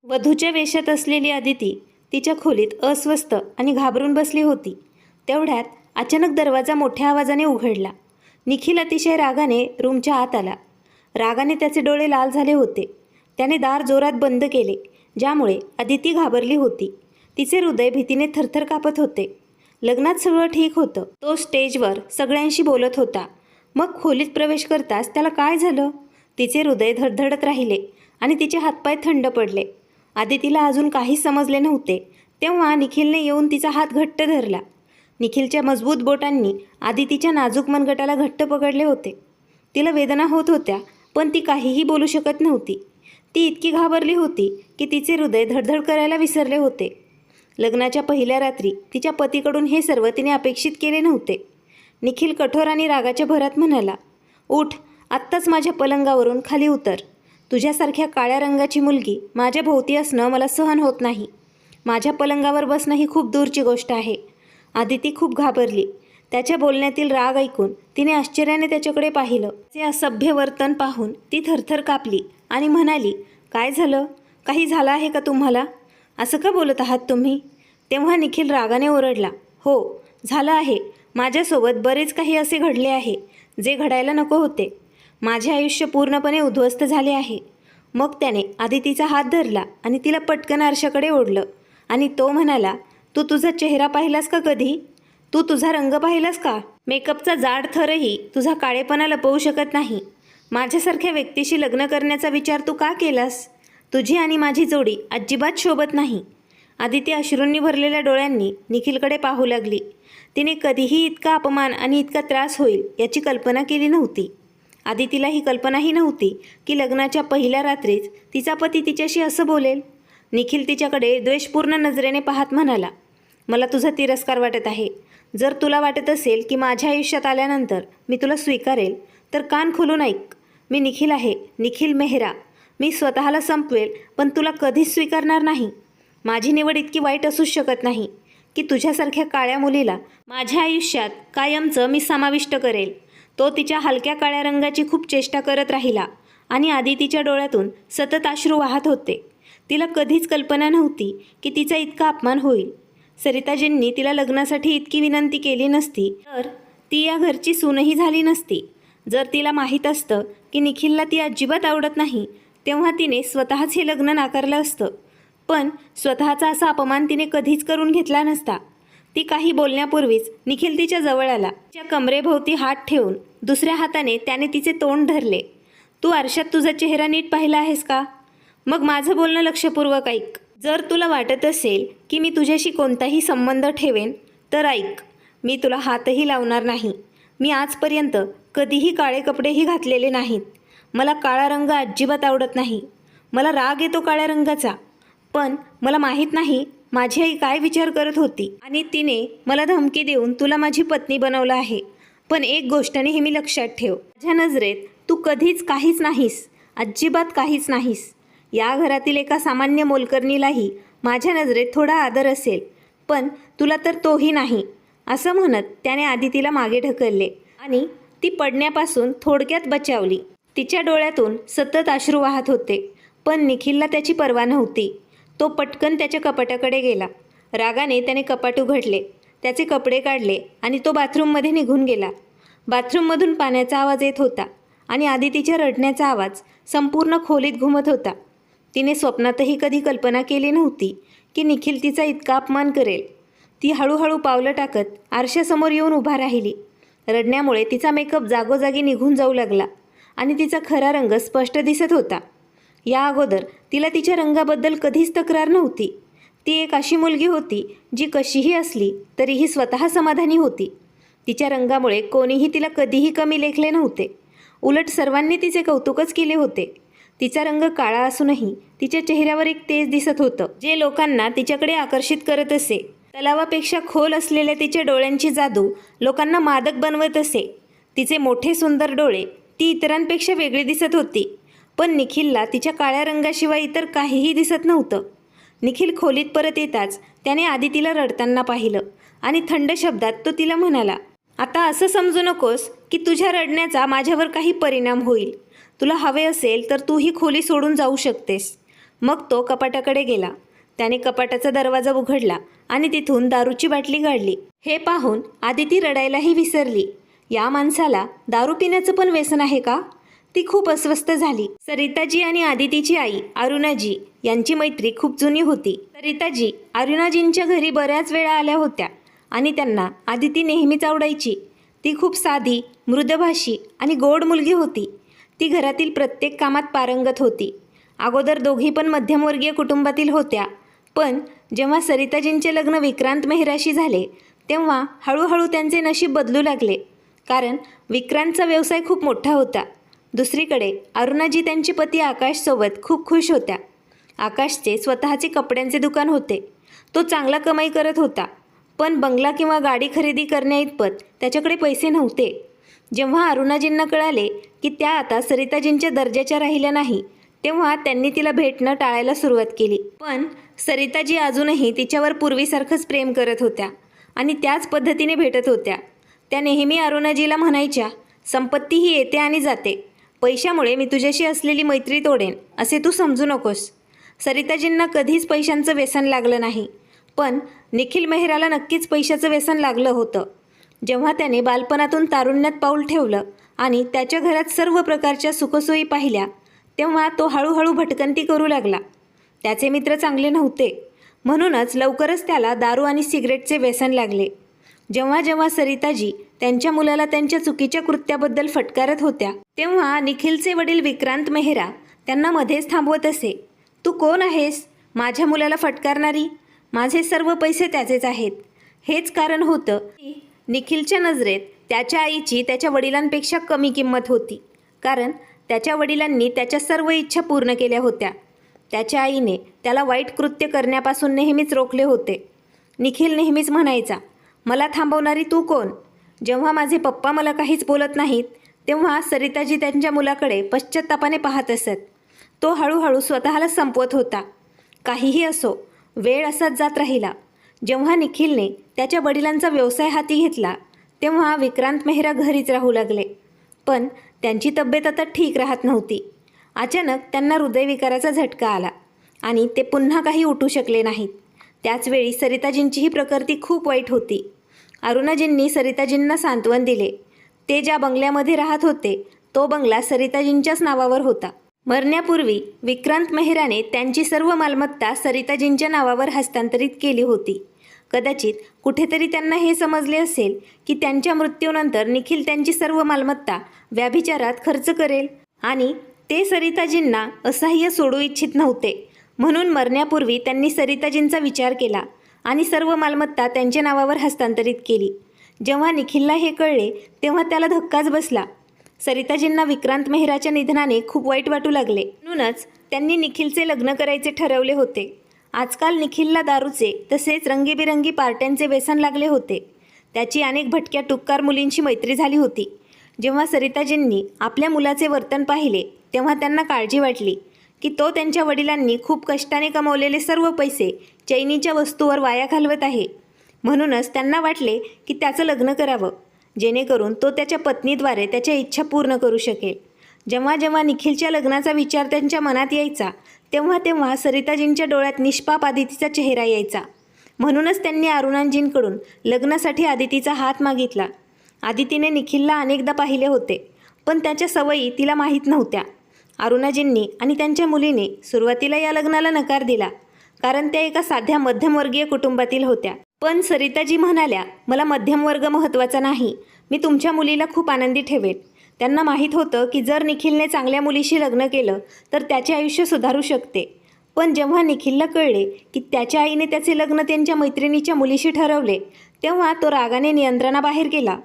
वधूच्या वेशात असलेली अदिती तिच्या खोलीत अस्वस्थ आणि घाबरून बसली होती. तेवढ्यात अचानक दरवाजा मोठ्या आवाजाने उघडला. निखिल अतिशय रागाने रूमच्या आत आला. रागाने त्याचे डोळे लाल झाले होते. त्याने दार जोरात बंद केले, ज्यामुळे अदिती घाबरली होती. तिचे हृदय भीतीने थरथर कापत होते. लग्नात सगळं ठीक होतं. तो स्टेजवर सगळ्यांशी बोलत होता. मग खोलीत प्रवेश करताच त्याला काय झालं? तिचे हृदय धडधडत राहिले आणि तिचे हातपाय थंड पडले. आदितीला अजून काही समजले नव्हते तेव्हा निखिलने येऊन तिचा हात घट्ट धरला. निखिलच्या मजबूत बोटांनी आदितीच्या नाजूक मनगटाला घट्ट पकडले होते. तिला वेदना होत होत्या, पण ती काहीही बोलू शकत नव्हती. ती इतकी घाबरली होती की तिचे हृदय धडधड करायला विसरले होते. लग्नाच्या पहिल्या रात्री तिच्या पतीकडून हे सर्व तिने अपेक्षित केले नव्हते. निखिल कठोर आणि रागाच्या भरात म्हणाला, "उठ, आत्ताच माझ्या पलंगावरून खाली उतर. तुझ्यासारख्या काळ्या रंगाची मुलगी माझ्या भोवती असणं मला सहन होत नाही. माझ्या पलंगावर बसणं ही खूप दूरची गोष्ट आहे." आदिती खूप घाबरली. त्याच्या बोलण्यातील राग ऐकून तिने आश्चर्याने त्याच्याकडे पाहिलं. ते असभ्य वर्तन पाहून ती थरथर कापली आणि म्हणाली, "काय झालं? काही झालं आहे का तुम्हाला? असं का बोलत आहात तुम्ही?" तेव्हा निखिल रागाने ओरडला, "हो, झालं आहे. माझ्यासोबत बरेच काही असे घडले आहे जे घडायला नको होते. माझे आयुष्य पूर्णपणे उद्ध्वस्त झाले आहे." मग त्याने आदितीचा हात धरला आणि तिला पटकन आरशाकडे ओढलं आणि तो म्हणाला, "तू तुझा चेहरा पाहिलास का कधी? तू तुझा रंग पाहिलास का? मेकअपचा जाड थरही तुझा काळेपणा लपवू शकत नाही. माझ्यासारख्या व्यक्तीशी लग्न करण्याचा विचार तू का केलास? तुझी आणि माझी जोडी अजिबात शोभत नाही." आदिती अश्रूंनी भरलेल्या डोळ्यांनी निखिलकडे पाहू लागली. तिने कधीही इतका अपमान आणि इतका त्रास होईल याची कल्पना केली नव्हती. आदितीला ही कल्पनाही नव्हती की लग्नाच्या पहिल्या रात्रीच तिचा पती तिच्याशी असं बोलेल. निखिल तिच्याकडे द्वेषपूर्ण नजरेने पाहत म्हणाला, "मला तुझा तिरस्कार वाटत आहे. जर तुला वाटत असेल की माझ्या आयुष्यात आल्यानंतर मी तुला स्वीकारेल तर कान खोलून ऐक. मी निखिल आहे, निखिल मेहरा. मी स्वतःला संपवेल पण तुला कधीच स्वीकारणार नाही. माझी निवड इतकी वाईट असूच शकत नाही की तुझ्यासारख्या काळ्या मुलीला माझ्या आयुष्यात कायमचं मी समाविष्ट करेल." तो तिच्या हलक्या काळ्या रंगाची खूप चेष्टा करत राहिला आणि आदितीच्या डोळ्यातून सतत अश्रू वाहत होते. तिला कधीच कल्पना नव्हती की तिचा इतका अपमान होईल. सरिताजींनी तिला लग्नासाठी इतकी विनंती केली नसती तर ती या घरची सूनही झाली नसती. जर तिला माहीत असतं की निखिलला ती अजिबात आवडत नाही तेव्हा तिने स्वतःच हे लग्न नाकारलं असतं. पण स्वतःचा असा अपमान तिने कधीच करून घेतला नसता. ती काही बोलण्यापूर्वीच निखिल तिच्या जवळ आला. तिच्या कमरेभोवती हात ठेवून दुसऱ्या हाताने त्याने तिचे तोंड धरले. "तू आरशात तुझा चेहरा नीट पाहिला आहेस का? मग माझं बोलणं लक्षपूर्वक ऐक. जर तुला वाटत असेल की मी तुझ्याशी कोणताही संबंध ठेवेन तर ऐक. मी तुला हातही लावणार नाही. मी आजपर्यंत कधीही काळे कपडेही घातलेले नाहीत. मला काळा रंग अजिबात आवडत नाही. मला राग येतो काळ्या रंगाचा. पण मला माहीत नाही माझी आई काय विचार करत होती आणि तिने मला धमकी देऊन तुला माझी पत्नी बनवलं आहे. पण एक गोष्ट नेहमी लक्षात ठेव, माझ्या नजरेत तू कधीच काहीच नाहीस, अजिबात काहीच नाहीस. या घरातील एका सामान्य मोलकरणीलाही माझ्या नजरेत थोडा आदर असेल, पण तुला तर तोही नाही." असं म्हणत त्याने आदितीला मागे ढकलले आणि ती पडण्यापासून थोडक्यात बचावली. तिच्या डोळ्यातून सतत अश्रू वाहत होते, पण निखिलला त्याची पर्वा नव्हती. तो पटकन त्याच्या कपाटाकडे गेला. रागाने त्याने कपाट उघडले, त्याचे कपडे काढले आणि तो बाथरूममध्ये निघून गेला. बाथरूममधून पाण्याचा आवाज येत होता आणि आदितीच्या रडण्याचा आवाज संपूर्ण खोलीत घुमत होता. तिने स्वप्नातही कधी कल्पना केली नव्हती की निखिल तिचा इतका अपमान करेल. ती हळूहळू पावलं टाकत आरशासमोर येऊन उभा राहिली. रडण्यामुळे तिचा मेकअप जागोजागी निघून जाऊ लागला आणि तिचा खरा रंग स्पष्ट दिसत होता. या अगोदर तिला तिच्या रंगाबद्दल कधीच तक्रार नव्हती. ती एक अशी मुलगी होती जी कशीही असली तरीही स्वतः समाधानी होती. तिच्या रंगामुळे कोणीही तिला कधीही कमी लेखले नव्हते. उलट सर्वांनी तिचे कौतुकच केले होते. तिचा रंग काळा असूनही तिच्या चेहऱ्यावर एक तेज दिसत होतं जे लोकांना तिच्याकडे आकर्षित करत असे. तलावापेक्षा खोल असलेल्या तिच्या डोळ्यांची जादू लोकांना मादक बनवत असे. तिचे मोठे सुंदर डोळे ती इतरांपेक्षा वेगळी दिसत होती. पण निखिलला तिच्या काळ्या रंगाशिवाय इतर काहीही दिसत नव्हतं. निखिल खोलीत परत येताच त्याने आदितीला रडताना पाहिलं आणि थंड शब्दात तो तिला म्हणाला, "आता असं समजू नकोस की तुझ्या रडण्याचा माझ्यावर काही परिणाम होईल. तुला हवे असेल तर तू ही खोली सोडून जाऊ शकतेस. मग तो कपाटाकडे गेला. त्याने कपाटाचा दरवाजा उघडला आणि तिथून दारूची बाटली काढली. हे पाहून आदिती रडायलाही विसरली. या माणसाला दारू पिण्याचं पण व्यसन आहे का? ती खूप अस्वस्थ झाली. सरिताजी आणि आदितीची आई अरुणाजी यांची मैत्री खूप जुनी होती. सरिताजी अरुणाजींच्या घरी बऱ्याच वेळा आल्या होत्या आणि त्यांना आदिती नेहमीच आवडायची. ती खूप साधी, मृदभाषी आणि गोड मुलगी होती. ती घरातील प्रत्येक कामात पारंगत होती. अगोदर दोघी पण मध्यमवर्गीय कुटुंबातील होत्या, पण जेव्हा सरिताजींचे लग्न विक्रांत मेहराशी झाले तेव्हा हळूहळू त्यांचे नशीब बदलू लागले. कारण विक्रांतचा व्यवसाय खूप मोठा होता. दुसरीकडे अरुणाजी त्यांचे पती आकाशसोबत खूप खुश होत्या. आकाशचे स्वतःचे कपड्यांचे दुकान होते. तो चांगला कमाई करत होता, पण बंगला किंवा गाडी खरेदी करण्याइतपत त्याच्याकडे पैसे नव्हते. जेव्हा अरुणाजींना कळाले की त्या आता सरिताजींच्या दर्जाच्या राहिल्या नाही, तेव्हा त्यांनी तिला भेटणं टाळायला सुरुवात केली. पण सरिताजी अजूनही तिच्यावर पूर्वीसारखंच प्रेम करत होत्या आणि त्याच पद्धतीने भेटत होत्या. त्या नेहमी अरुणाजीला म्हणायच्या, संपत्ती ही येते आणि जाते. पैशामुळे मी तुझ्याशी असलेली मैत्री तोडेन असे तू समजू नकोस. सरिताजींना कधीच पैशांचं व्यसन लागलं नाही, पण निखिल मेहराला नक्कीच पैशाचं व्यसन लागलं होतं. जेव्हा त्याने बालपणातून तारुण्यात पाऊल ठेवलं आणि त्याच्या घरात सर्व प्रकारच्या सुखसोयी पाहिल्या, तेव्हा तो हळूहळू भटकंती करू लागला. त्याचे मित्र चांगले नव्हते, म्हणूनच लवकरच त्याला दारू आणि सिगरेटचे व्यसन लागले. जेव्हा जेव्हा सरिताजी त्यांच्या मुलाला त्यांच्या चुकीच्या कृत्याबद्दल फटकारत होत्या, तेव्हा निखिलचे वडील विक्रांत मेहरा त्यांना मध्येच थांबवत असे. तू कोण आहेस माझ्या मुलाला फटकारणारी? माझे सर्व पैसे त्याचेच आहेत. हेच कारण होतं की निखिलच्या नजरेत त्याच्या आईची त्याच्या वडिलांपेक्षा कमी किंमत होती. कारण त्याच्या वडिलांनी त्याच्या सर्व इच्छा पूर्ण केल्या होत्या. त्याच्या आईने त्याला वाईट कृत्य करण्यापासून नेहमीच रोखले होते. निखिल नेहमीच म्हणायचा, मला थांबवणारी तू कोण? जेव्हा माझे पप्पा मला काहीच बोलत नाहीत, तेव्हा सरिताजी त्यांच्या मुलाकडे पश्चात्तापाने पाहत असत. तो हळूहळू स्वतःला संपवत होता. काहीही असो, वेळ असाच जात राहिला. जेव्हा निखिलने त्याच्या वडिलांचा व्यवसाय हाती घेतला, तेव्हा विक्रांत मेहरा घरीच राहू लागले. पण त्यांची तब्येत आता ठीक राहत नव्हती. अचानक त्यांना हृदयविकाराचा झटका आला आणि ते पुन्हा काही उठू शकले नाहीत. त्याचवेळी सरिताजींचीही प्रकृती खूप वाईट होती. अरुणाजींनी सरिताजींना सांत्वन दिले. ते ज्या बंगल्यामध्ये राहत होते, तो बंगला सरिताजींच्याच नावावर होता. मरण्यापूर्वी विक्रांत मेहराने त्यांची सर्व मालमत्ता सरिताजींच्या नावावर हस्तांतरित केली होती. कदाचित कुठेतरी त्यांना हे समजले असेल की त्यांच्या मृत्यूनंतर निखिल त्यांची सर्व मालमत्ता व्याभिचारात खर्च करेल आणि ते सरिताजींना असह्य सोडू इच्छित नव्हते. म्हणून मरण्यापूर्वी त्यांनी सरिताजींचा विचार केला आणि सर्व मालमत्ता त्यांच्या नावावर हस्तांतरित केली. जेव्हा निखिलला हे कळले, तेव्हा त्याला धक्काच बसला. सरिताजींना विक्रांत मेहराच्या निधनाने खूप वाईट वाटू लागले. म्हणूनच त्यांनी निखिलचे लग्न करायचे ठरवले होते. आजकाल निखिलला दारूचे तसेच रंगीबिरंगी पार्ट्यांचे व्यसन लागले होते. त्याची अनेक भटक्या टुक्कार मुलींची मैत्री झाली होती. जेव्हा सरिताजींनी आपल्या मुलाचे वर्तन पाहिले, तेव्हा त्यांना काळजी वाटली की तो त्यांच्या वडिलांनी खूप कष्टाने कमवलेले सर्व पैसे चैनीच्या वस्तूवर वाया घालवत आहे. म्हणूनच त्यांना वाटले की त्याचं लग्न करावं, जेणेकरून तो त्याच्या पत्नीद्वारे त्याच्या इच्छा पूर्ण करू शकेल. जेव्हा जेव्हा निखिलच्या लग्नाचा विचार त्यांच्या मनात यायचा, तेव्हा तेव्हा सरिताजींच्या डोळ्यात निष्पाप आदितीचा चेहरा यायचा. म्हणूनच त्यांनी अरुणाजींकडून लग्नासाठी आदितीचा हात मागितला. आदितीने निखिलला अनेकदा पाहिले होते, पण त्याच्या सवयी तिला माहीत नव्हत्या. अरुणाजींनी आणि त्यांच्या मुलीने सुरुवातीला या लग्नाला नकार दिला, कारण त्या एका साध्या मध्यमवर्गीय कुटुंबातील होत्या. पण सरिताजी म्हणाल्या, मला मध्यमवर्ग महत्त्वाचा नाही, मी तुमच्या मुलीला खूप आनंदी ठेवेन. त्यांना माहीत होतं की जर निखिलने चांगल्या मुलीशी लग्न केलं तर त्याचे आयुष्य सुधारू शकते. पण जेव्हा निखिलला कळले की त्याच्या आईने त्याचे लग्न त्यांच्या मैत्रिणीच्या मुलीशी ठरवले, तेव्हा तो रागाने नियंत्रणाबाहेर गेला.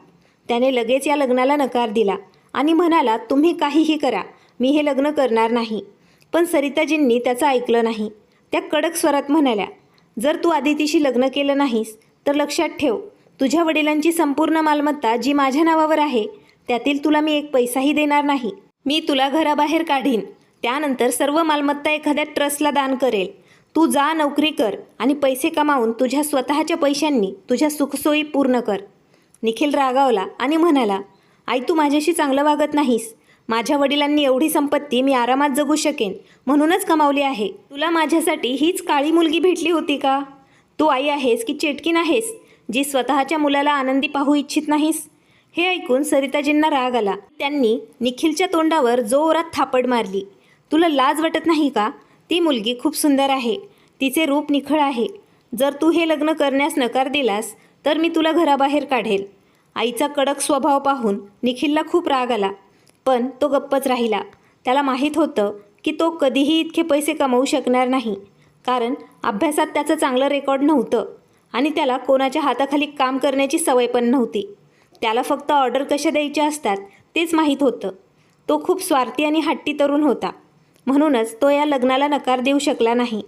त्याने लगेच या लग्नाला नकार दिला आणि म्हणाला, तुम्ही काहीही करा, मी हे लग्न करणार नाही. पण सरिताजींनी त्याचं ऐकलं नाही. त्या कडक स्वरात म्हणाल्या, जर तू आदितीशी लग्न केलं नाहीस तर लक्षात ठेव, तुझ्या वडिलांची संपूर्ण मालमत्ता जी माझ्या नावावर आहे, त्यातील तुला मी एक पैसाही देणार नाही. मी तुला घराबाहेर काढीन. त्यानंतर सर्व मालमत्ता एखाद्या ट्रस्टला दान करेल. तू जा, नोकरी कर आणि पैसे कमावून तुझ्या स्वतःच्या पैशांनी तुझ्या सुखसोयी पूर्ण कर. निखिल रागावला आणि म्हणाला, आई तू माझ्याशी चांगलं वागत नाहीस. माझ्या वडिलांनी एवढी संपत्ती मी आरामात जगू शकेन म्हणूनच कमावली आहे. तुला माझ्यासाठी हीच काळी मुलगी भेटली होती का? तू आई आहेस की चेटकीण आहेस, जी स्वतःच्या मुलाला आनंदी पाहू इच्छित नाहीस? हे ऐकून सरिताजींना राग आला. त्यांनी निखिलच्या तोंडावर जोरात थापड मारली. तुला लाज वाटत नाही का? ती मुलगी खूप सुंदर आहे, तिचे रूप निखळ आहे. जर तू हे लग्न करण्यास नकार दिलास तर मी तुला घराबाहेर काढेल. आईचा कडक स्वभाव पाहून निखिलला खूप राग आला, पण तो गप्पच राहिला. त्याला माहीत होतं की तो कधीही इतके पैसे कमवू शकणार नाही, कारण अभ्यासात त्याचं चांगलं रेकॉर्ड नव्हतं आणि त्याला कोणाच्या हाताखाली काम करण्याची सवय पण नव्हती. त्याला फक्त ऑर्डर कशा द्यायच्या असतात तेच माहीत होतं. तो खूप स्वार्थी आणि हट्टी तरुण होता, म्हणूनच तो या लग्नाला नकार देऊ शकला नाही.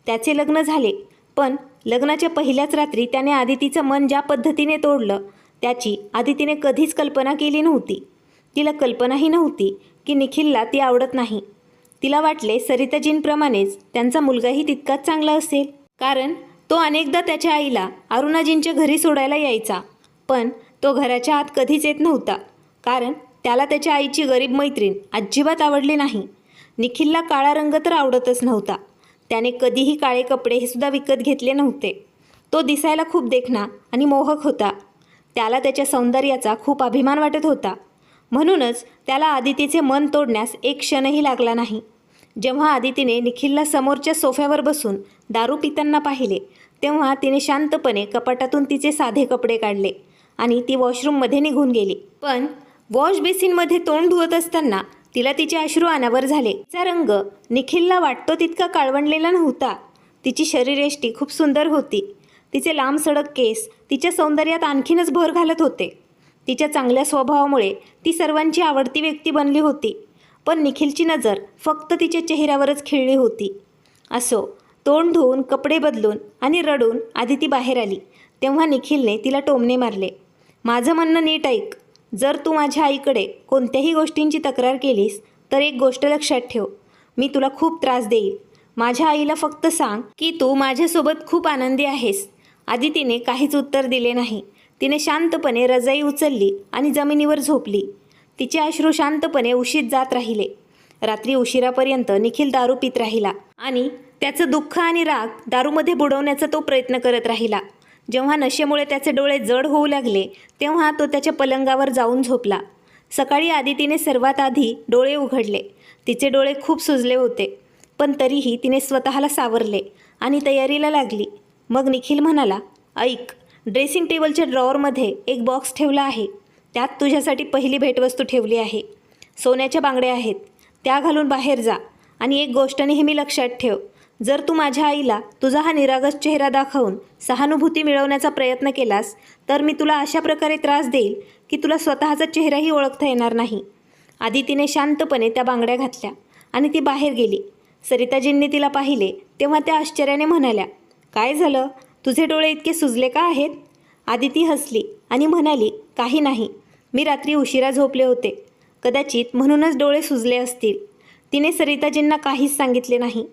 त्याचे लग्न झाले, पण लग्नाच्या पहिल्याच रात्री त्याने आदितीचं मन ज्या पद्धतीने तोडलं त्याची आदितीने कधीच कल्पना केली नव्हती. तिला कल्पनाही नव्हती की निखिलला ती आवडत नाही. तिला वाटले सरिताजींप्रमाणेच त्यांचा मुलगाही तितकाच चांगला असेल, कारण तो अनेकदा त्याच्या आईला अरुणाजींच्या घरी सोडायला यायचा. पण तो घराच्या आत कधीच येत नव्हता, कारण त्याला त्याच्या आईची गरीब मैत्रीण अजिबात आवडली नाही. निखिलला काळा रंग तर आवडतच नव्हता. त्याने कधीही काळे कपडे हे सुद्धा विकत घेतले नव्हते. तो दिसायला खूप देखणा आणि मोहक होता. त्याला त्याच्या सौंदर्याचा खूप अभिमान वाटत होता, म्हणूनच त्याला आदितीचे मन तोडण्यास एक क्षणही लागला नाही. जेव्हा आदितीने निखिलला समोरच्या सोफ्यावर बसून दारू पिताना पाहिले, तेव्हा तिने शांतपणे कपाटातून तिचे साधे कपडे काढले आणि ती वॉशरूममध्ये निघून गेली. पण वॉश बेसिनमध्ये तोंड धुवत असताना तिला तिचे अश्रू अनावर झाले. तिचा रंग निखिलला वाटतो तितका काळवंडलेला नव्हता. तिची शरीरयष्टी खूप सुंदर होती. तिचे लांब सडक केस तिच्या सौंदर्यात आणखीनच भर घालत होते. तिच्या चांगल्या स्वभावामुळे ती सर्वांची आवडती व्यक्ती बनली होती. पण निखिलची नजर फक्त तिच्या चेहऱ्यावरच खिळली होती. असो, तोंड धुवून कपडे बदलून आणि रडून आदिती बाहेर आली, तेव्हा निखिलने तिला टोमणे मारले. माझं म्हणणं नीट ऐक. जर तू माझ्या आईकडे कोणत्याही गोष्टींची तक्रार केलीस तर एक गोष्ट लक्षात ठेव, मी तुला खूप त्रास देईल. माझ्या आईला फक्त सांग की तू माझ्यासोबत खूप आनंदी आहेस. आदितीने काहीच उत्तर दिले नाही. तिने शांतपणे रजाई उचलली आणि जमिनीवर झोपली. तिचे अश्रू शांतपणे उशीत जात राहिले. रात्री उशिरापर्यंत निखिल दारू पित राहिला आणि त्याचं दुःख आणि राग दारूमध्ये बुडवण्याचा तो प्रयत्न करत राहिला. जेव्हा नशेमुळे त्याचे डोळे जड होऊ लागले, तेव्हा तो त्याच्या पलंगावर जाऊन झोपला. सकाळी आदितीने सर्वात आधी डोळे उघडले. तिचे डोळे खूप सुजले होते, पण तरीही तिने स्वतःला सावरले आणि तयारीला लागली. मग निखिल म्हणाला, ऐक, ड्रेसिंग टेबलच्या ड्रॉवरमध्ये एक बॉक्स ठेवला आहे. त्यात तुझ्यासाठी पहिली भेटवस्तू ठेवली आहे. सोन्याच्या बांगड्या आहेत, त्या घालून बाहेर जा. आणि एक गोष्ट नेहमी लक्षात ठेव, जर तू माझ्या आईला तुझा हा निरागस चेहरा दाखवून सहानुभूती मिळवण्याचा प्रयत्न केलास तर मी तुला अशा प्रकारे त्रास देईल की तुला स्वतःचा चेहराही ओळखता येणार नाही. आदितीने शांतपणे त्या बांगड्या घातल्या आणि ती बाहेर गेली. सरिताजींनी तिला पाहिले तेव्हा त्या आश्चर्याने म्हणाल्या, काय झालं, तुझे डोळे इतके सुजले का आहेत? आदिती हसली आणि म्हणाली, काही नाही, मी रात्री उशिरा झोपले होते, कदाचित म्हणूनच डोळे सुजले असतील. तिने सरिताजींना काहीच सांगितले नाही.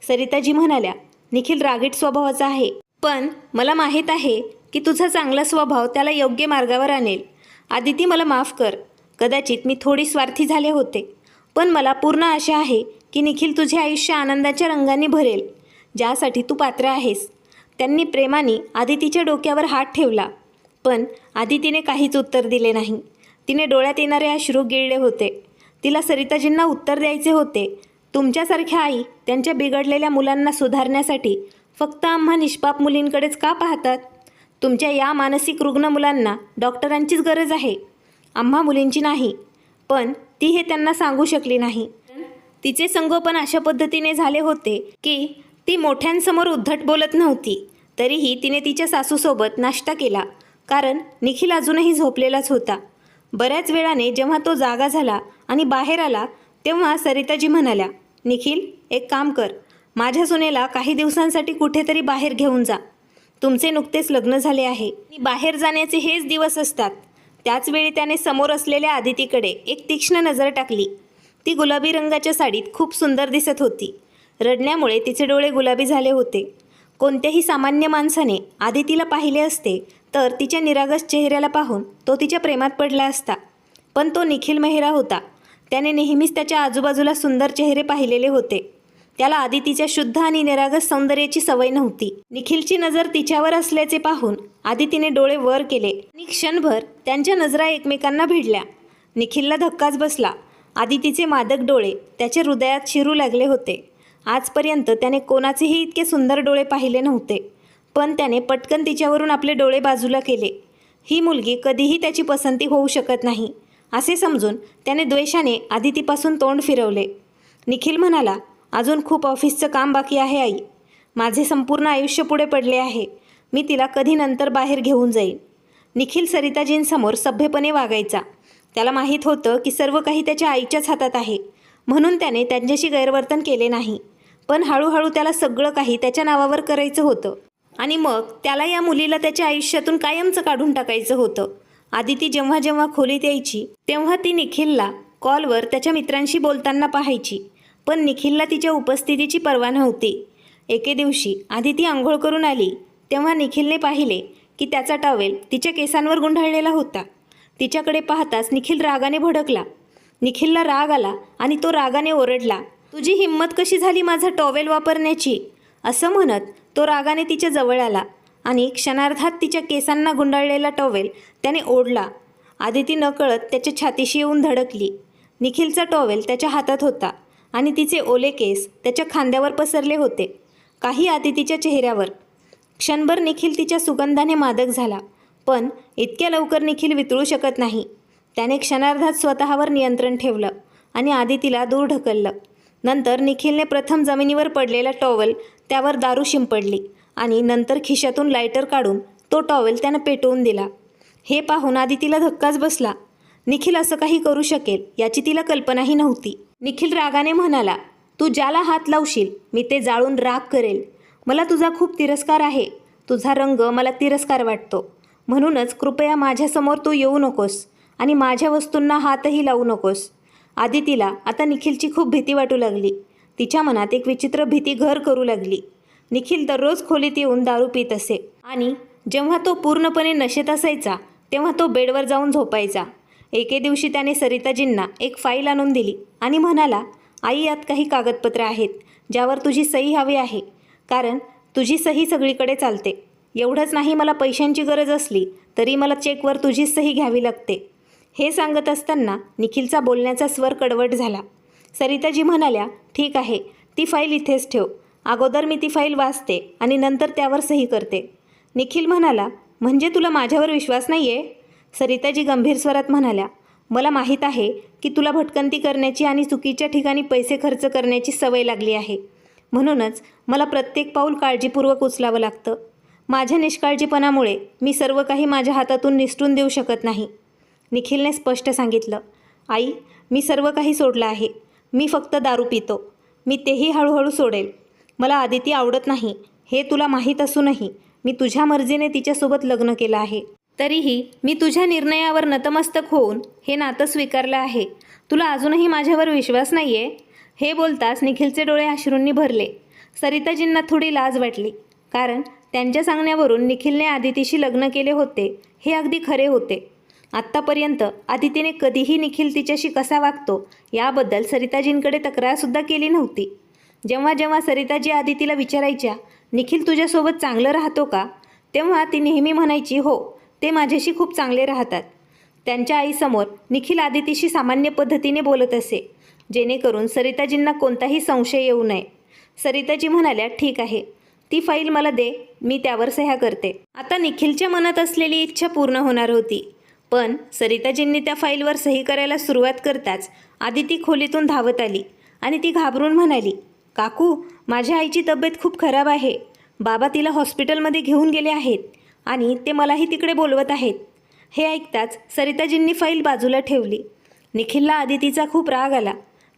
सरिताजी म्हणाल्या, निखिल रागीट स्वभावाचा आहे, पण मला माहीत आहे की तुझा चांगला स्वभाव त्याला योग्य मार्गावर आणेल. आदिती, मला माफ कर. कदाचित मी थोडी स्वार्थी झाले होते, पण मला पूर्ण आशा आहे की निखिल तुझे आयुष्य आनंदाच्या रंगांनी भरेल, ज्यासाठी तू पात्र आहेस. त्यांनी प्रेमाने आदितीच्या डोक्यावर हात ठेवला, पण आदितीने काहीच उत्तर दिले नाही. तिने डोळ्यात येणारे अश्रू गिळले होते. तिला सरिताजींना उत्तर द्यायचे होते, तुमच्यासारख्या आई त्यांच्या बिघडलेल्या मुलांना सुधारण्यासाठी फक्त आम्हा निष्पाप मुलींकडेच का पाहतात? तुमच्या या मानसिक रुग्ण मुलांना डॉक्टरांचीच गरज आहे, आम्हा मुलींची नाही. पण ती हे त्यांना सांगू शकली नाही. तिचे संगोपन अशा पद्धतीने झाले होते की ती मोठ्यांसमोर उद्धट बोलत नव्हती. तरीही तिने तिच्या सासूसोबत नाश्ता केला, कारण निखिल अजूनही झोपलेलाच होता. बऱ्याच वेळाने जेव्हा तो जागा झाला आणि बाहेर आला, तेव्हा सरिताजी म्हणाल्या, निखिल, एक काम कर, माझ्या सुनेला काही दिवसांसाठी कुठेतरी बाहेर घेऊन जा. तुमचे नुकतेच लग्न झाले आहे, बाहेर जाण्याचे हेच दिवस असतात. त्याचवेळी त्याने समोर असलेल्या आदितीकडे एक तीक्ष्ण नजर टाकली. ती गुलाबी रंगाच्या साडीत खूप सुंदर दिसत होती. रडण्यामुळे तिचे डोळे गुलाबी झाले होते. कोणत्याही सामान्य माणसाने आदितीला पाहिले असते तर तिच्या निरागस चेहऱ्याला पाहून तो तिच्या प्रेमात पडला असता, पण तो निखिल मेहरा होता. त्याने नेहमीच त्याच्या आजूबाजूला सुंदर चेहरे पाहिलेले होते. त्याला आदितीच्या शुद्ध आणि निरागस सौंदर्याची सवय नव्हती. निखिलची नजर तिच्यावर असल्याचे पाहून आदितीने डोळे वर केले आणि क्षणभर त्यांच्या नजरा एकमेकांना भिडल्या. निखिलला धक्काच बसला. आदितीचे मादक डोळे त्याच्या हृदयात शिरू लागले होते. आजपर्यंत त्याने कोणाचेही इतके सुंदर डोळे पाहिले नव्हते, पण त्याने पटकन तिच्यावरून आपले डोळे बाजूला केले. ही मुलगी कधीही त्याची पसंती होऊ शकत नाही असे समजून त्याने द्वेषाने आदितीपासून तोंड फिरवले. निखिल म्हणाला, अजून खूप ऑफिसचं काम बाकी आहे आई. माझे संपूर्ण आयुष्य पुढे पडले आहे. मी तिला कधी नंतर बाहेर घेऊन जाईन. निखिल सरिताजींसमोर सभ्यपणे वागायचा. त्याला माहीत होतं की सर्व काही त्याच्या आईच्याच हातात आहे, म्हणून त्याने त्यांच्याशी गैरवर्तन केले नाही. पण हळूहळू त्याला सगळं काही त्याच्या नावावर करायचं होतं आणि मग त्याला या मुलीला त्याच्या आयुष्यातून कायमचं काढून टाकायचं होतं. आदिती जेव्हा जेव्हा खोलीत यायची तेव्हा ती निखिलला कॉलवर त्याच्या मित्रांशी बोलताना पाहायची, पण निखिलला तिच्या उपस्थितीची पर्वा नव्हती. एके दिवशी आदिती आंघोळ करून आली तेव्हा निखिलने पाहिले की त्याचा टॉवेल तिच्या केसांवर गुंडाळलेला होता. तिच्याकडे पाहताच निखिल रागाने भडकला. निखिलला राग आला आणि तो रागाने ओरडला, तुझी हिंमत कशी झाली माझा टॉवेल वापरण्याची? असं म्हणत तो रागाने तिच्या जवळ आला आणि क्षणार्धात तिच्या केसांना गुंडाळलेला टॉवेल त्याने ओढला. आदिती नकळत त्याच्या छातीशी येऊन धडकली. निखिलचा टॉवेल त्याच्या हातात होता आणि तिचे ओले केस त्याच्या खांद्यावर पसरले होते, काही आदितीच्या चेहऱ्यावर. क्षणभर निखिल तिच्या सुगंधाने मादक झाला, पण इतक्या लवकर निखिल वितळू शकत नाही. त्याने क्षणार्धात स्वतःवर नियंत्रण ठेवलं आणि आदितीला दूर ढकललं. नंतर निखिलने प्रथम जमिनीवर पडलेला टॉवेल त्यावर दारू शिंपडली आणि नंतर खिशातून लायटर काढून तो टॉवेल त्यानं पेटवून दिला. हे पाहून आदितीला धक्काच बसला. निखिल असं काही करू शकेल याची तिला कल्पनाही नव्हती. निखिल रागाने म्हणाला, तू ज्याला हात लावशील मी ते जाळून राख करेल. मला तुझा खूप तिरस्कार आहे. तुझा रंग मला तिरस्कार वाटतो. म्हणूनच कृपया माझ्यासमोर तू येऊ नकोस आणि माझ्या वस्तूंना हातही लावू नकोस. आदितीला आता निखिलची खूप भीती वाटू लागली. तिच्या मनात एक विचित्र भीती घर करू लागली. निखिल दररोज खोलीत येऊन दारू पित असे आणि जेव्हा तो पूर्णपणे नशेत असायचा तेव्हा तो बेडवर जाऊन झोपायचा. एके दिवशी त्याने सरिताजींना एक फाईल आणून दिली आणि म्हणाला, आई, यात काही कागदपत्र आहेत ज्यावर तुझी सही हवी आहे, कारण तुझी सही सगळीकडे चालते. एवढंच नाही, मला पैशांची गरज असली तरी मला चेकवर तुझीच सही घ्यावी लागते. हे सांगत असताना निखिलचा बोलण्याचा स्वर कडवट झाला. सरिताजी म्हणाल्या, ठीक आहे, ती फाईल इथेच ठेव. अगोदर मी ती फाईल वाचते आणि नंतर त्यावर सही करते. निखिल म्हणाला, म्हणजे तुला माझ्यावर विश्वास नाही आहे? सरिताजी गंभीर स्वरात म्हणाल्या, मला माहीत आहे की तुला भटकंती करण्याची आणि चुकीच्या ठिकाणी पैसे खर्च करण्याची सवय लागली आहे. म्हणूनच मला प्रत्येक पाऊल काळजीपूर्वक उचलावं लागतं. माझ्या निष्काळजीपणामुळे मी सर्व काही माझ्या हातातून निसटून देऊ शकत नाही. निखिलने स्पष्ट सांगितलं, आई, मी सर्व काही सोडलं आहे. मी फक्त दारू पितो. मी तेही हळूहळू सोडेल. मला आदिती आवडत नाही हे तुला माहीत असूनही मी तुझ्या मर्जीने तिच्यासोबत लग्न केलं आहे. तरीही मी तुझ्या निर्णयावर नतमस्तक होऊन हे नातं स्वीकारलं आहे. तुला अजूनही माझ्यावर विश्वास नाही आहे? हे बोलताच निखिलचे डोळे अश्रूंनी भरले. सरिताजींना थोडी लाज वाटली, कारण त्यांच्या सांगण्यावरून निखिलने आदितीशी लग्न केले होते हे अगदी खरे होते. आत्तापर्यंत आदितीने कधीही निखिल तिच्याशी कसा वागतो याबद्दल सरिताजींकडे तक्रारसुद्धा केली नव्हती. जेव्हा जेव्हा सरिताजी आदितीला विचारायच्या, निखिल तुझ्यासोबत चांगलं राहतो का, तेव्हा ती नेहमी म्हणायची, हो, ते माझ्याशी खूप चांगले राहतात. त्यांच्या आईसमोर निखिल आदितीशी सामान्य पद्धतीने बोलत असे, जेणेकरून सरिताजींना कोणताही संशय येऊ नये. सरिताजी म्हणाल्या, ठीक आहे, ती फाईल मला दे, मी त्यावर सह्या करते. आता निखिलच्या मनात असलेली इच्छा पूर्ण होणार होती. पण सरिताजींनी त्या फाईलवर सही करायला सुरुवात करताच आदिती खोलीतून धावत आली आणि ती घाबरून म्हणाली, काकू, माझ्या आईची तब्येत खूप खराब आहे. बाबा तिला हॉस्पिटलमध्ये घेऊन गेले आहेत आणि ते मलाही तिकडे बोलवत आहेत. हे ऐकताच सरिताजींनी फाईल बाजूला ठेवली. निखिलला आदितीचा खूप राग आला,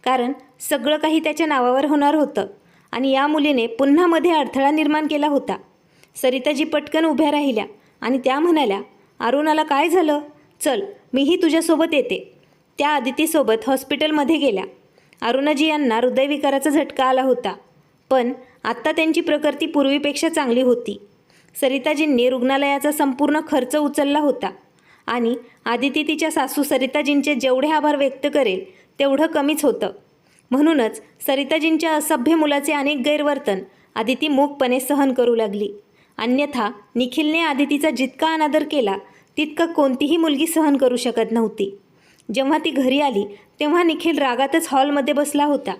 कारण सगळं काही त्याच्या नावावर होणार होतं आणि या मुलीने पुन्हा मध्ये अडथळा निर्माण केला होता. सरिताजी पटकन उभ्या राहिल्या आणि त्या म्हणाल्या, अरुणाला काय झालं? चल, मीही तुझ्यासोबत येते. त्या आदितीसोबत हॉस्पिटलमध्ये गेल्या. अरुणाजी यांना हृदयविकाराचा झटका आला होता, पण आत्ता त्यांची प्रकृती पूर्वीपेक्षा चांगली होती. सरिताजींनी रुग्णालयाचा संपूर्ण खर्च उचलला होता आणि आदिती तिच्या सासू सरिताजींचे जेवढे आभार व्यक्त करेल तेवढं कमीच होतं. म्हणूनच सरिताजींच्या असभ्य मुलाचे अनेक गैरवर्तन आदिती मूकपणे सहन करू लागली. अन्यथा निखिलने आदितीचा जितका अनादर केला तितका कोणतीही मुलगी सहन करू शकत नव्हती. जेव्हा ती घरी आली तेव्हा निखिल रागातच हॉलमध्ये बसला होता.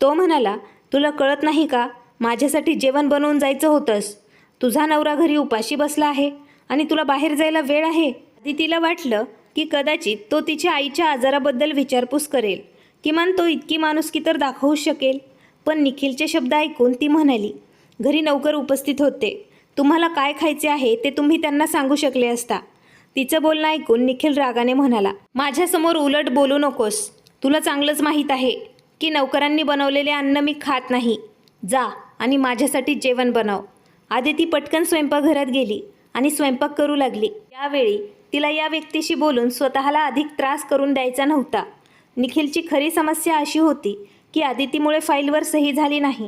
तो म्हणाला, तुला कळत नाही का? माझ्यासाठी जेवण बनवून जायचं होतंस. तुझा नवरा घरी उपाशी बसला आहे आणि तुला बाहेर जायला वेळ आहे. आदितीला वाटलं की कदाचित तो तिच्या आईच्या आजाराबद्दल विचारपूस करेल. किमान तो इतकी माणुसकी तर दाखवू शकेल. पण निखिलचे शब्द ऐकून ती म्हणाली, घरी नौकर उपस्थित होते. तुम्हाला काय खायचे आहे ते तुम्ही त्यांना सांगू शकले असता. तिचं बोलणं ऐकून निखिल रागाने म्हणाला, माझ्यासमोर उलट बोलू नकोस. तुला चांगलंच माहीत आहे की नौकरांनी बनवलेले अन्न मी खात नाही. जा आणि माझ्यासाठी जेवण बनव. आदिती पटकन स्वयंपाकघरात गेली आणि स्वयंपाक करू लागली. यावेळी तिला या व्यक्तीशी बोलून स्वतःला अधिक त्रास करून द्यायचा नव्हता. निखिलची खरी समस्या अशी होती की आदितीमुळे फाईलवर सही झाली नाही.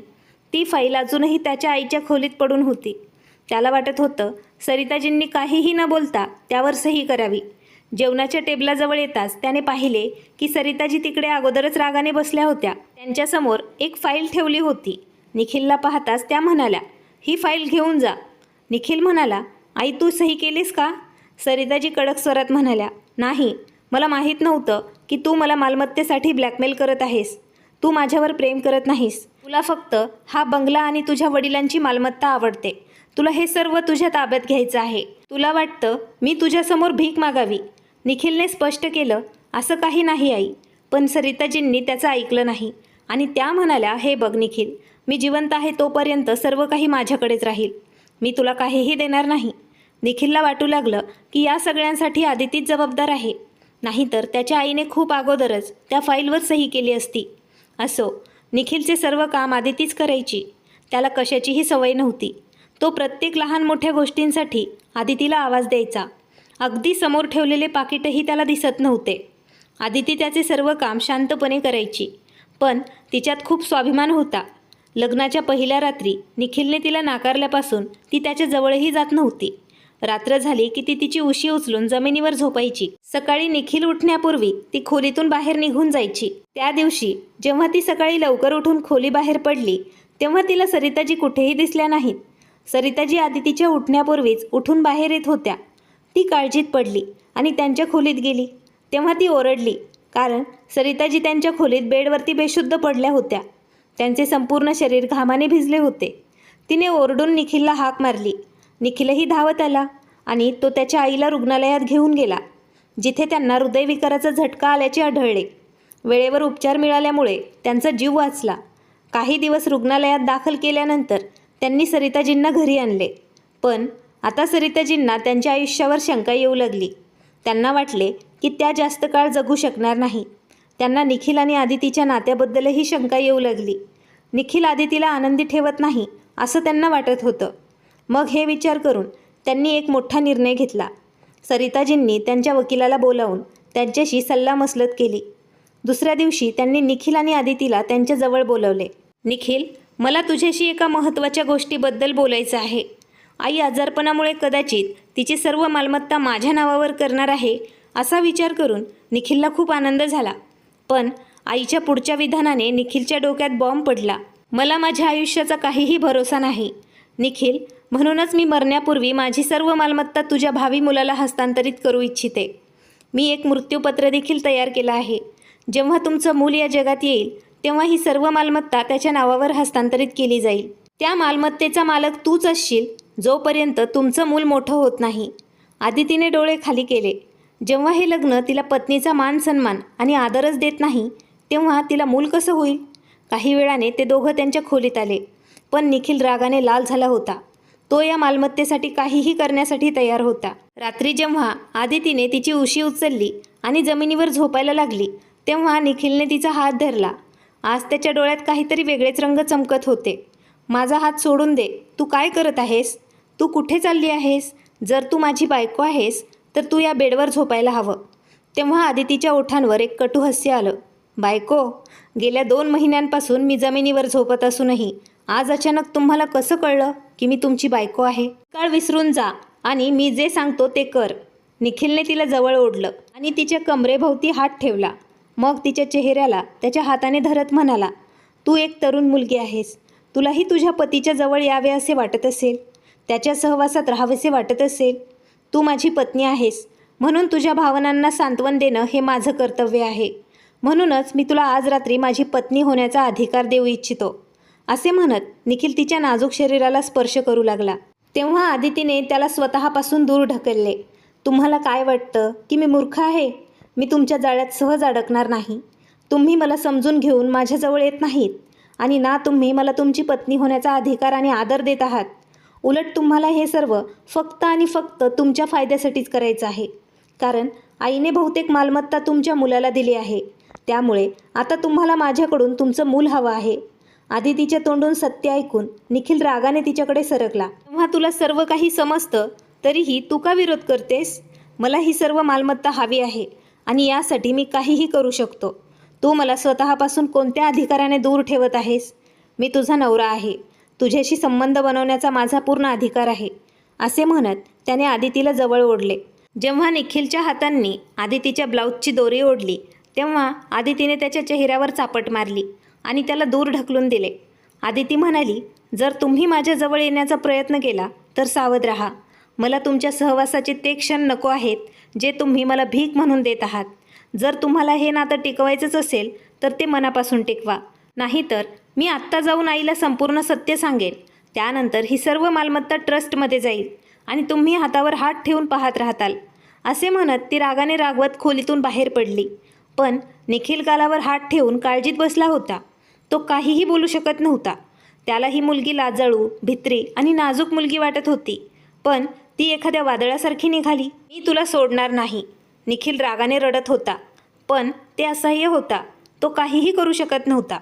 ती फाईल अजूनही त्याच्या आईच्या खोलीत पडून होती. त्याला वाटत होतं सरिताजींनी काहीही न बोलता त्यावर सही करावी. जेवणाच्या टेबलाजवळ येताच त्याने पाहिले की सरिताजी तिकडे अगोदरच रागाने बसल्या होत्या. त्यांच्यासमोर एक फाईल ठेवली होती. निखिलला पाहताच त्या म्हणाल्या, ही फाईल घेऊन जा. निखिल म्हणाला, आई तू सही केलीस का? सरिताजी कडक स्वरात म्हणाल्या, नाही. मला माहीत नव्हतं की तू मला मालमत्तेसाठी ब्लॅकमेल करत आहेस. तू माझ्यावर प्रेम करत नाहीस. तुला फक्त हा बंगला आणि तुझ्या वडिलांची मालमत्ता आवडते. तुला हे सर्व तुझ्या ताब्यात घ्यायचं आहे. तुला वाटतं मी तुझ्यासमोर भीक मागावी. निखिलने स्पष्ट केलं, असं काही नाही आई. पण सरिताजींनी त्याचं ऐकलं नाही आणि त्या म्हणाल्या, हे बघ निखिल, मी जिवंत आहे तोपर्यंत सर्व काही माझ्याकडेच राहील. मी तुला काहीही देणार नाही. निखिलला वाटू लागलं की या सगळ्यांसाठी आदितीच जबाबदार आहे. नाहीतर त्याच्या आईने खूप अगोदरच त्या फाईलवर सही केली असती. असो, निखिलचे सर्व काम आदितीच करायची. त्याला कशाचीही सवय नव्हती. तो प्रत्येक लहान मोठ्या गोष्टींसाठी आदितीला आवाज द्यायचा. अगदी समोर ठेवलेले पाकिटही त्याला दिसत नव्हते. आदिती त्याचे सर्व काम शांतपणे करायची. पण तिच्यात खूप स्वाभिमान होता. लग्नाच्या पहिल्या रात्री निखिलने तिला नाकारल्यापासून ती त्याच्या जवळही जात नव्हती. रात्र झाली की ती तिची उशी उचलून जमिनीवर झोपायची. सकाळी निखिल उठण्यापूर्वी ती खोलीतून बाहेर निघून जायची. त्या दिवशी जेव्हा ती सकाळी लवकर उठून खोली बाहेर पडली तेव्हा तिला सरिताजी कुठेही दिसल्या नाहीत. सरिताजी आदितीच्या उठण्यापूर्वीच उठून बाहेर येत होत्या. ती काळजीत पडली आणि त्यांच्या खोलीत गेली. तेव्हा ती ओरडली, कारण सरिताजी त्यांच्या खोलीत बेडवरती बेशुद्ध पडल्या होत्या. त्यांचे संपूर्ण शरीर घामाने भिजले होते. तिने ओरडून निखिलला हाक मारली. निखिलही धावत आला आणि तो त्याच्या आईला रुग्णालयात घेऊन गेला, जिथे त्यांना हृदयविकाराचा झटका आल्याचे आढळले. वेळेवर उपचार मिळाल्यामुळे त्यांचा जीव वाचला. काही दिवस रुग्णालयात दाखल केल्यानंतर त्यांनी सरिताजींना घरी आणले. पण आता सरिताजींना त्यांच्या आयुष्यावर शंका येऊ लागली. त्यांना वाटले की त्या जास्त काळ जगू शकणार नाही. त्यांना निखिल आणि आदितीच्या नात्याबद्दलही शंका येऊ लागली. निखिल आदितीला आनंदी ठेवत नाही असं त्यांना वाटत होतं. मग हे विचार करून त्यांनी एक मोठा निर्णय घेतला. सरिताजींनी त्यांच्या वकिलाला बोलावून त्यांच्याशी सल्लामसलत केली. दुसऱ्या दिवशी त्यांनी निखिल आणि आदितीला त्यांच्याजवळ बोलवले. निखिल, मला तुझ्याशी एका महत्त्वाच्या गोष्टीबद्दल बोलायचं आहे. आई आजारपणामुळे कदाचित तिची सर्व मालमत्ता माझ्या नावावर करणार आहे असा विचार करून निखिलला खूप आनंद झाला. पण आईच्या पुढच्या विधानाने निखिलच्या डोक्यात बॉम्ब पडला. मला माझ्या आयुष्याचा काहीही भरोसा नाही निखिल, म्हणूनच मी मरण्यापूर्वी माझी सर्व मालमत्ता तुझ्या भावी मुलाला हस्तांतरित करू इच्छिते. मी एक मृत्यूपत्र देखील तयार केलं आहे. जेव्हा तुमचं मूल या जगात येईल तेव्हा ही सर्व मालमत्ता त्याच्या नावावर हस्तांतरित केली जाईल. त्या मालमत्तेचा मालक तूच असशील जोपर्यंत तुमचं मूल मोठं होत नाही. आदितीने डोळे खाली केले. जेव्हा हे लग्न तिला पत्नीचा मान सन्मान आणि आदरच देत नाही तेव्हा तिला मूल कसं होईल? काही वेळाने ते दोघं त्यांच्या खोलीत आले. पण निखिल रागाने लाल झाला होता. तो या मालमत्तेसाठी काहीही करण्यासाठी तयार होता. रात्री जेव्हा आदितीने तिची उशी उचलली आणि जमिनीवर झोपायला लागली तेव्हा निखिलने तिचा हात धरला. आज त्याच्या डोळ्यात काहीतरी वेगळेच रंग चमकत होते. माझा हात सोडून दे. तू काय करत आहेस? तू कुठे चालली आहेस? जर तू माझी बायको आहेस तर तू या बेडवर झोपायला हवं. तेव्हा आदितीच्या ओठांवर एक कटू हास्य आलं. बायको, गेल्या 2 महिन्यांपासून मी जमिनीवर झोपत असूनही आज अचानक तुम्हाला कसं कळलं की मी तुमची बायको आहे? काळ विसरून जा आणि मी जे सांगतो ते कर. निखिलने तिला जवळ ओढलं आणि तिच्या कमरेभोवती हात ठेवला. मग तिच्या चेहऱ्याला त्याच्या हाताने धरत म्हणाला, तू एक तरुण मुलगी आहेस. तुलाही तुझ्या पतीच्या जवळ यावे असे वाटत असेल, त्याच्या सहवासात राहावेसे वाटत असेल. तू माझी पत्नी आहेस, म्हणून तुझ्या भावनांना सांत्वन देणं हे माझं कर्तव्य आहे. म्हणूनच मी तुला आज रात्री माझी पत्नी होण्याचा अधिकार देऊ इच्छितो. असे म्हणत निखिल तिच्या नाजूक शरीराला स्पर्श करू लागला. तेव्हा आदितीने त्याला स्वतःपासून दूर ढकलले. तुम्हाला काय वाटतं की मी मूर्ख आहे? मी तुमच्या जाळ्यात सहज अडकणार नाही. तुम्ही मला समजून घेऊन माझ्याजवळ येत नाहीत आणि ना तुम्ही मला तुमची पत्नी होण्याचा अधिकार आणि आदर देत आहात. उलट तुम्हाला हे सर्व फक्त आणि फक्त तुमच्या फायद्यासाठीच करायचं आहे. कारण आईने बहुतेक मालमत्ता तुमच्या मुलाला दिली आहे. त्यामुळे आता तुम्हाला माझ्याकडून तुमचं मूल हवं आहे. आदितीच्या तोंडून सत्य ऐकून निखिल रागाने तिच्याकडे सरकला. तेव्हा तुला सर्व काही समजतं तरीही तू का विरोध करतेस? मला ही सर्व मालमत्ता हवी आहे आणि यासाठी मी काहीही करू शकतो. तू मला स्वतःपासून कोणत्या अधिकाराने दूर ठेवत आहेस? मी तुझा नवरा आहे. तुझ्याशी संबंध बनवण्याचा माझा पूर्ण अधिकार आहे. असे म्हणत त्याने आदितीला जवळ ओढले. जेव्हा निखिलच्या हातांनी आदितीच्या ब्लाऊजची दोरी ओढली तेव्हा आदितीने त्याच्या चेहऱ्यावर चापट मारली आणि त्याला दूर ढकलून दिले. आदिती म्हणाली, जर तुम्ही माझ्याजवळ येण्याचा प्रयत्न केला तर सावध राहा. मला तुमच्या सहवासाचे ते क्षण नको आहेत जे तुम्ही मला भीक म्हणून देत आहात. जर तुम्हाला हे नातं टिकवायचंच असेल तर ते मनापासून टिकवा. नाहीतर मी आत्ता जाऊन आईला संपूर्ण सत्य सांगेन. त्यानंतर ही सर्व मालमत्ता ट्रस्टमध्ये जाईल आणि तुम्ही हातावर हात ठेवून पाहत राहताल. असे म्हणत ती रागाने रागवत खोलीतून बाहेर पडली. पण निखिल गालावर हात ठेवून काळजीत बसला होता. तो काहीही बोलू शकत नव्हता. त्याला ही मुलगी लाजाळू, भित्री आणि नाजूक मुलगी वाटत होती. पण ती एखाद्या वादळासारखी निघाली. मी तुला सोडणार नाही. निखिल रागाने रडत होता. पण ते असह्य होता. तो काहीही करू शकत नव्हता.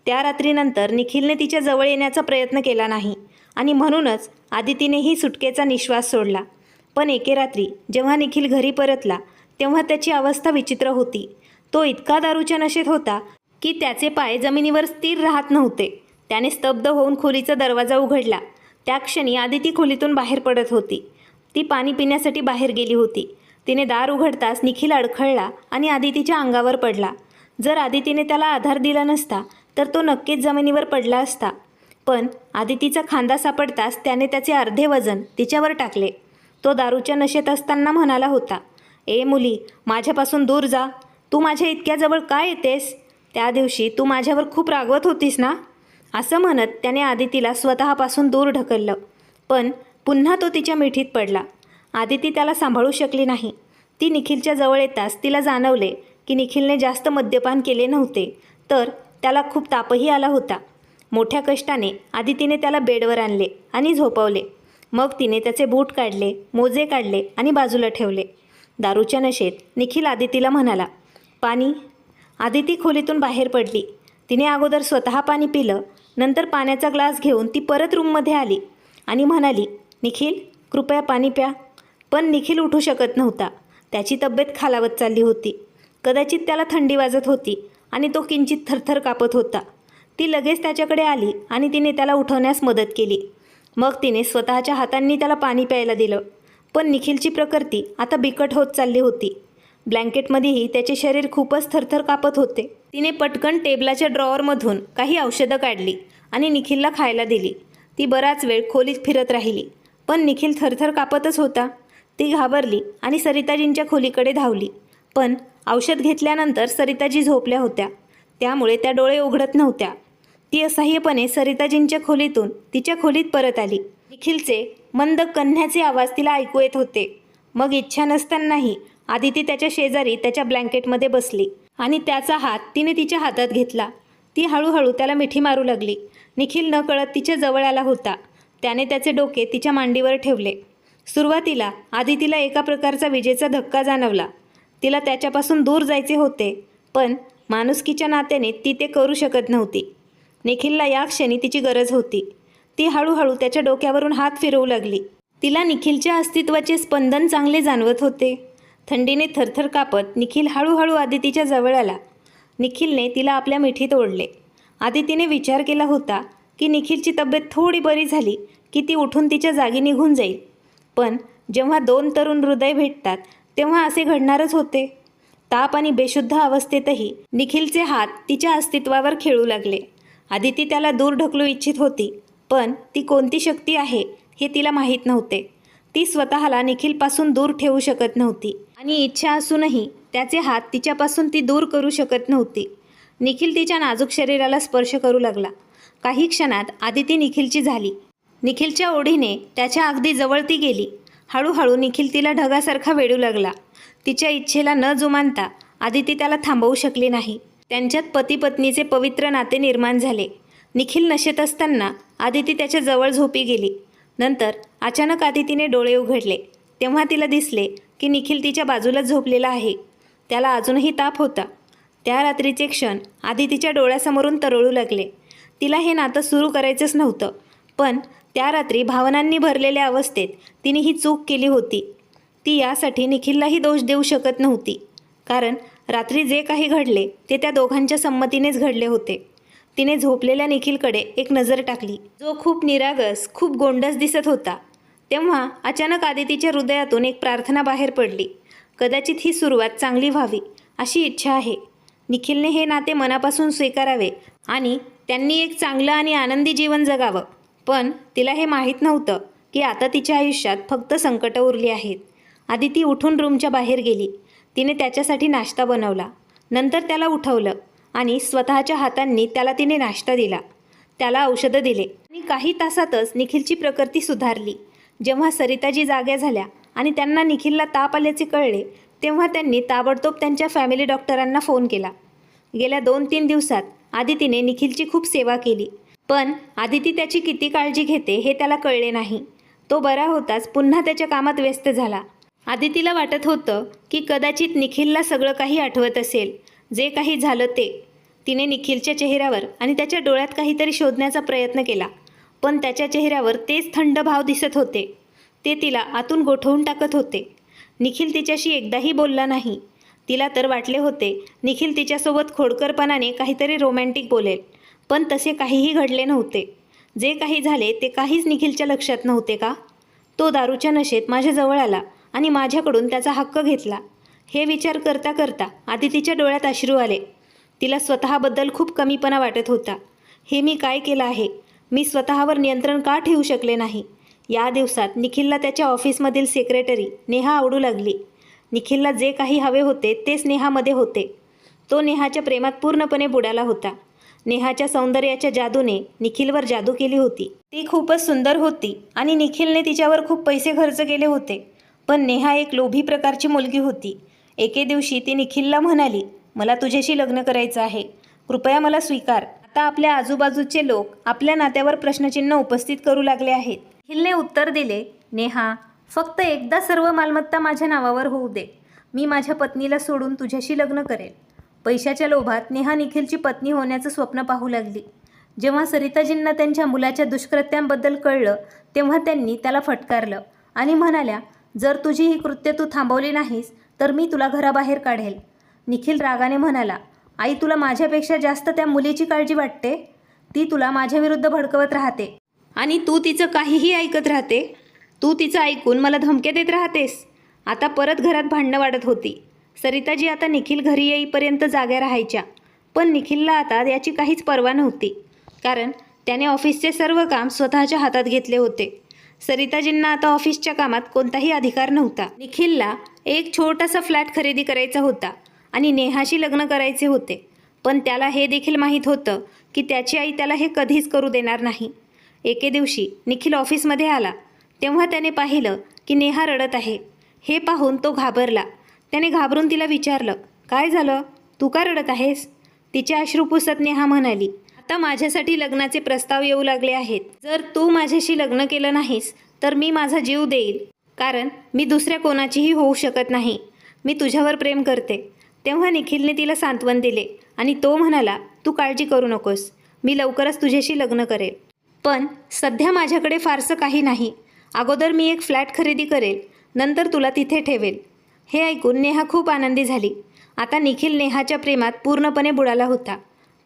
त्या रात्रीनंतर निखिलने तिच्या जवळ येण्याचा प्रयत्न केला नाही आणि म्हणूनच आदितीनेही सुटकेचा निश्वास सोडला. पण एके रात्री जेव्हा निखिल घरी परतला तेव्हा त्याची अवस्था विचित्र होती. तो इतका दारूच्या नशेत होता की त्याचे पाय जमिनीवर स्थिर राहत नव्हते. त्याने स्तब्ध होऊन खोलीचा दरवाजा उघडला. त्या क्षणी आदिती खोलीतून बाहेर पडत होती. ती पाणी पिण्यासाठी बाहेर गेली होती. तिने दार उघडताच निखिल अडखळला आणि आदितीच्या अंगावर पडला. जर आदितीने त्याला आधार दिला नसता तर तो नक्कीच जमिनीवर पडला असता. पण आदितीचा खांदा सापडताच त्याने त्याचे अर्धे वजन तिच्यावर टाकले. तो दारूच्या नशेत असताना म्हणाला होता, ए मुली, माझ्यापासून दूर जा. तू माझ्या इतक्या जवळ काय येतेस? त्या दिवशी तू माझ्यावर खूप रागवत होतीस ना? असं म्हणत त्याने आदितीला स्वतःपासून दूर ढकललं. पण पुन्हा तो तिच्या मिठीत पडला. आदिती त्याला सांभाळू शकली नाही. ती निखिलच्या जवळ येताच तिला जाणवले की निखिलने जास्त मद्यपान केले नव्हते, तर त्याला खूप तापही आला होता. मोठ्या कष्टाने आदितीने त्याला बेडवर आणले आणि झोपवले. मग तिने त्याचे बूट काढले, मोजे काढले आणि बाजूला ठेवले. दारूच्या नशेत निखिल आदितीला म्हणाला, पाणी. आदिती खोलीतून बाहेर पडली. तिने अगोदर स्वतः पाणी पिलं. नंतर पाण्याचा ग्लास घेऊन ती परत रूममध्ये आली आणि म्हणाली, निखिल, कृपया पाणी प्या. पण निखिल उठू शकत नव्हता. त्याची तब्येत खालावत चालली होती. कदाचित त्याला थंडी वाजत होती आणि तो किंचित थरथर कापत होता. ती लगेच त्याच्याकडे आली आणि तिने त्याला उठवण्यास मदत केली. मग तिने स्वतःच्या हातांनी त्याला पाणी प्यायला दिलं. पण निखिलची प्रकृती आता बिकट होत चालली होती. ब्लँकेटमध्येही त्याचे शरीर खूपच थरथर कापत होते. तिने पटकन टेबलाच्या ड्रॉवरमधून काही औषधं काढली आणि निखिलला खायला दिली. ती बराच वेळ खोलीत फिरत राहिली. पण निखिल थरथर कापतच होता. ती घाबरली आणि सरिताजींच्या खोलीकडे धावली. पण औषध घेतल्यानंतर सरिताजी झोपल्या होत्या. त्यामुळे त्या डोळे उघडत नव्हत्या. ती असह्यपणे सरिताजींच्या खोलीतून तिच्या खोलीत परत आली. निखिलचे मंद कण्ह्याचे आवाज तिला ऐकू येत होते. मग इच्छा नसतानाही आदिती त्याच्या शेजारी त्याच्या ब्लँकेटमध्ये बसली आणि त्याचा हात तिने तिच्या हातात घेतला. ती हळूहळू त्याला मिठी मारू लागली. निखिल नकळत तिच्या जवळ आला होता. त्याने त्याचे डोके तिच्या मांडीवर ठेवले. सुरुवातीला आदितीला एका प्रकारचा विजेचा धक्का जाणवला. तिला त्याच्यापासून दूर जायचे होते, पण माणुसकीच्या नात्याने ती ते करू शकत नव्हती. निखिलला या क्षणी तिची गरज होती. ती हळूहळू त्याच्या डोक्यावरून हात फिरवू लागली. तिला निखिलच्या अस्तित्वाचे स्पंदन चांगले जाणवत होते. थंडीने थरथर कापत निखिल हळूहळू आदितीच्या जवळ आला. निखिलने तिला आपल्या मिठीत ओढले. आदितीने विचार केला होता की निखिलची तब्येत थोडी बरी झाली की ती उठून तिच्या जागी निघून जाईल. पण जेव्हा दोन तरुण हृदय भेटतात तेव्हा असे घडणारच होते. ताप आणि बेशुद्ध अवस्थेतही निखिलचे हात तिच्या अस्तित्वावर खेळू लागले. आदिती त्याला दूर ढकलू इच्छित होती, पण ती कोणती शक्ती आहे हे तिला माहीत नव्हते. ती स्वतःला निखिलपासून दूर ठेवू शकत नव्हती आणि इच्छा असूनही त्याचे हात तिच्यापासून ती दूर करू शकत नव्हती. निखिल तिच्या नाजूक शरीराला स्पर्श करू लागला. काही क्षणात आदिती निखिलची झाली. निखिलच्या ओढीने त्याच्या अगदी जवळ ती गेली. हळूहळू निखिल तिला ढगासारखा वेढू लागला. तिच्या इच्छेला न जुमानता आदिती त्याला थांबवू शकली नाही. त्यांच्यात पती पत्नीचे पवित्र नाते निर्माण झाले. निखिल नशेत असताना आदिती त्याच्या जवळ झोपी गेली. नंतर अचानक आदितीने डोळे उघडले. तेव्हा तिला दिसले की निखिल तिच्या बाजूलाच झोपलेला आहे. त्याला अजूनही ताप होता. त्या रात्रीचे क्षण आदितीच्या डोळ्यासमोरून तरळू लागले. तिला हे नातं सुरू करायचंच नव्हतं, पण त्या रात्री भावनांनी भरलेल्या अवस्थेत तिने ही चूक केली होती. ती यासाठी निखिललाही दोष देऊ शकत नव्हती, कारण रात्री जे काही घडले ते त्या दोघांच्या संमतीनेच घडले होते. तिने झोपलेल्या निखिलकडे एक नजर टाकली, जो खूप निरागस, खूप गोंडस दिसत होता. तेव्हा अचानक आदितीच्या हृदयातून एक प्रार्थना बाहेर पडली. कदाचित ही सुरुवात चांगली व्हावी अशी इच्छा आहे. निखिलने हे नाते मनापासून स्वीकारावे आणि त्यांनी एक चांगलं आणि आनंदी जीवन जगावं. पण तिला हे माहीत नव्हतं की आता तिच्या आयुष्यात फक्त संकटं उरली आहेत. आदिती उठून रूमच्या बाहेर गेली. तिने त्याच्यासाठी नाश्ता बनवला. नंतर त्याला उठवलं आणि स्वतःच्या हातांनी त्याला तिने नाश्ता दिला. त्याला औषधं दिले आणि काही तासातच निखिलची प्रकृती सुधारली. जेव्हा सरिताजी जाग्या झाल्या आणि त्यांना निखिलला ताप आल्याचे कळले, तेव्हा त्यांनी ताबडतोब त्यांच्या फॅमिली डॉक्टरांना फोन केला. गेल्या 2-3 दिवसात आदितीने निखिलची खूप सेवा केली, पण आदिती त्याची किती काळजी घेते हे त्याला कळले नाही. तो बरा होताच पुन्हा त्याच्या कामात व्यस्त झाला. आदितीला वाटत होतं की कदाचित निखिलला सगळं काही आठवत असेल, जे काही झालं ते. तिने निखिलच्या चेहऱ्यावर आणि त्याच्या डोळ्यात काहीतरी शोधण्याचा प्रयत्न केला, पण त्याच्या चेहऱ्यावर तेच थंड भाव दिसत होते. ते तिला आतून गोठवून टाकत होते. निखिल तिच्याशी एकदाही बोलला नाही. तिला तर वाटले होते निखिल तिच्यासोबत खोडकरपणाने काहीतरी रोमॅन्टिक बोलेल, पण तसे काहीही घडले नव्हते. जे काही झाले ते काहीच निखिलच्या लक्षात नव्हते का? तो दारूच्या नशेत माझ्याजवळ आला आणि माझ्याकडून त्याचा हक्क घेतला. हे विचार करता करता आदितीच्या डोळ्यात अश्रू आले. तिला स्वतःबद्दल खूप कमीपणा वाटत होता. हे मी काय केलं आहे? मी स्वतःवर नियंत्रण का ठेवू शकले नाही? या दिवसात निखिलला त्याच्या ऑफिसमधील सेक्रेटरी नेहा आवडू लागली. निखिलला जे काही हवे होते तेच नेहामध्ये होते. तो नेहाच्या प्रेमात पूर्णपणे बुडाला होता. नेहाच्या सौंदर्याच्या जादूने निखिलवर जादू केली होती. ती खूपच सुंदर होती आणि निखिलने तिच्यावर खूप पैसे खर्च केले होते. पण नेहा एक लोभी प्रकारची मुलगी होती. एके दिवशी ती निखिलला म्हणाली, मला तुझ्याशी लग्न करायचं आहे, कृपया मला स्वीकार. आता आपल्या आजूबाजूचे लोक आपल्या नात्यावर प्रश्नचिन्ह उपस्थित करू लागले आहेत. निखिलने उत्तर दिले, नेहा, फक्त एकदा सर्व मालमत्ता माझ्या नावावर होऊ दे. मी माझ्या पत्नीला सोडून तुझ्याशी लग्न करेल. पैशाच्या लोभात नेहा निखिलची पत्नी होण्याचं स्वप्न पाहू लागली. जेव्हा सरिताजींना त्यांच्या मुलाच्या दुष्कृत्यांबद्दल कळलं, तेव्हा त्यांनी त्याला फटकारलं आणि म्हणाल्या, जर तुझी ही कृत्य तू थांबवली नाहीस तर मी तुला घराबाहेर काढेल. निखिल रागाने म्हणाला, आई, तुला माझ्यापेक्षा जास्त त्या मुलीची काळजी वाटते. ती तुला माझ्याविरुद्ध भडकवत राहते आणि तू तिचं काहीही ऐकत राहते. तू तिचं ऐकून मला धमक्या देत राहतेस. आता परत घरात भांडणं वाढत होती. सरिताजी आता निखिल घरी येईपर्यंत जाग्या राहायच्या, पण निखिलला आता याची काहीच पर्वा नव्हती, कारण त्याने ऑफिसचे सर्व काम स्वतःच्या हातात घेतले होते. सरिताजींना आता ऑफिसच्या कामात कोणताही अधिकार नव्हता. निखिलला एक छोटासा फ्लॅट खरेदी करायचा होता आणि नेहाशी लग्न करायचे होते, पण त्याला हे देखील माहीत होतं की त्याची आई त्याला हे कधीच करू देणार नाही. एके दिवशी निखिल ऑफिसमध्ये आला, तेव्हा त्याने पाहिलं की नेहा रडत आहे. हे पाहून तो घाबरला. त्याने घाबरून तिला विचारलं, काय झालं? तू का रडत आहेस? तिचे अश्रू पुसत नेहा म्हणाली, आता माझ्यासाठी लग्नाचे प्रस्ताव येऊ लागले आहेत. जर तू माझ्याशी लग्न केलं नाहीस तर मी माझा जीव देईल, कारण मी दुसऱ्या कोणाचीही होऊ शकत नाही. मी तुझ्यावर प्रेम करते. तेव्हा निखिलने तिला सांत्वन दिले आणि तो म्हणाला, तू काळजी करू नकोस, मी लवकरच तुझ्याशी लग्न करेल. पण सध्या माझ्याकडे फारसं काही नाही. अगोदर मी एक फ्लॅट खरेदी करेल, नंतर तुला तिथे ठेवेल. हे ऐकून नेहा खूप आनंदी झाली. आता निखिल नेहाच्या प्रेमात पूर्णपणे बुडाला होता.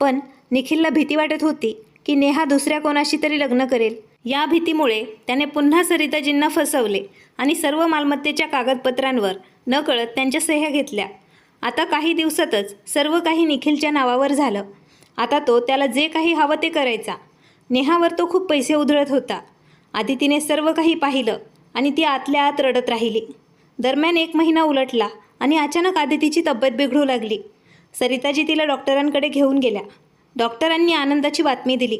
पण निखिलला भीती वाटत होती की नेहा दुसऱ्या कोणाशी तरी लग्न करेल. या भीतीमुळे त्याने पुन्हा सरिताजींना फसवले आणि सर्व मालमत्तेच्या कागदपत्रांवर नकळत त्यांच्या सह्या घेतल्या. आता काही दिवसातच सर्व काही निखिलच्या नावावर झालं. आता तो त्याला जे काही हवं ते करायचा. नेहावर तो खूप पैसे उधळत होता. आदितीने सर्व काही पाहिलं आणि ती आतल्या आत रडत राहिली. दरम्यान 1 महिना उलटला आणि अचानक आदितीची तब्येत बिघडू लागली. सरिताजी तिला डॉक्टरांकडे घेऊन गेल्या. डॉक्टरांनी आनंदाची बातमी दिली.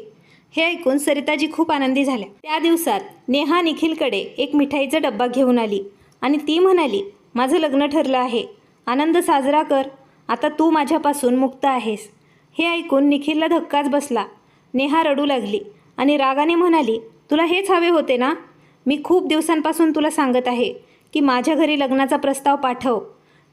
हे ऐकून सरिताजी खूप आनंदी झाल्या. त्या दिवसात नेहा निखिलकडे एक मिठाईचा डब्बा घेऊन आली आणि ती म्हणाली, माझं लग्न ठरलं आहे, आनंद साजरा कर, आता तू माझ्यापासून मुक्त आहेस. हे ऐकून निखिलला धक्काच बसला. नेहा रडू लागली आणि रागाने म्हणाली, तुला हेच हवे होते ना? मी खूप दिवसांपासून तुला सांगत आहे की माझ्या घरी लग्नाचा प्रस्ताव पाठव.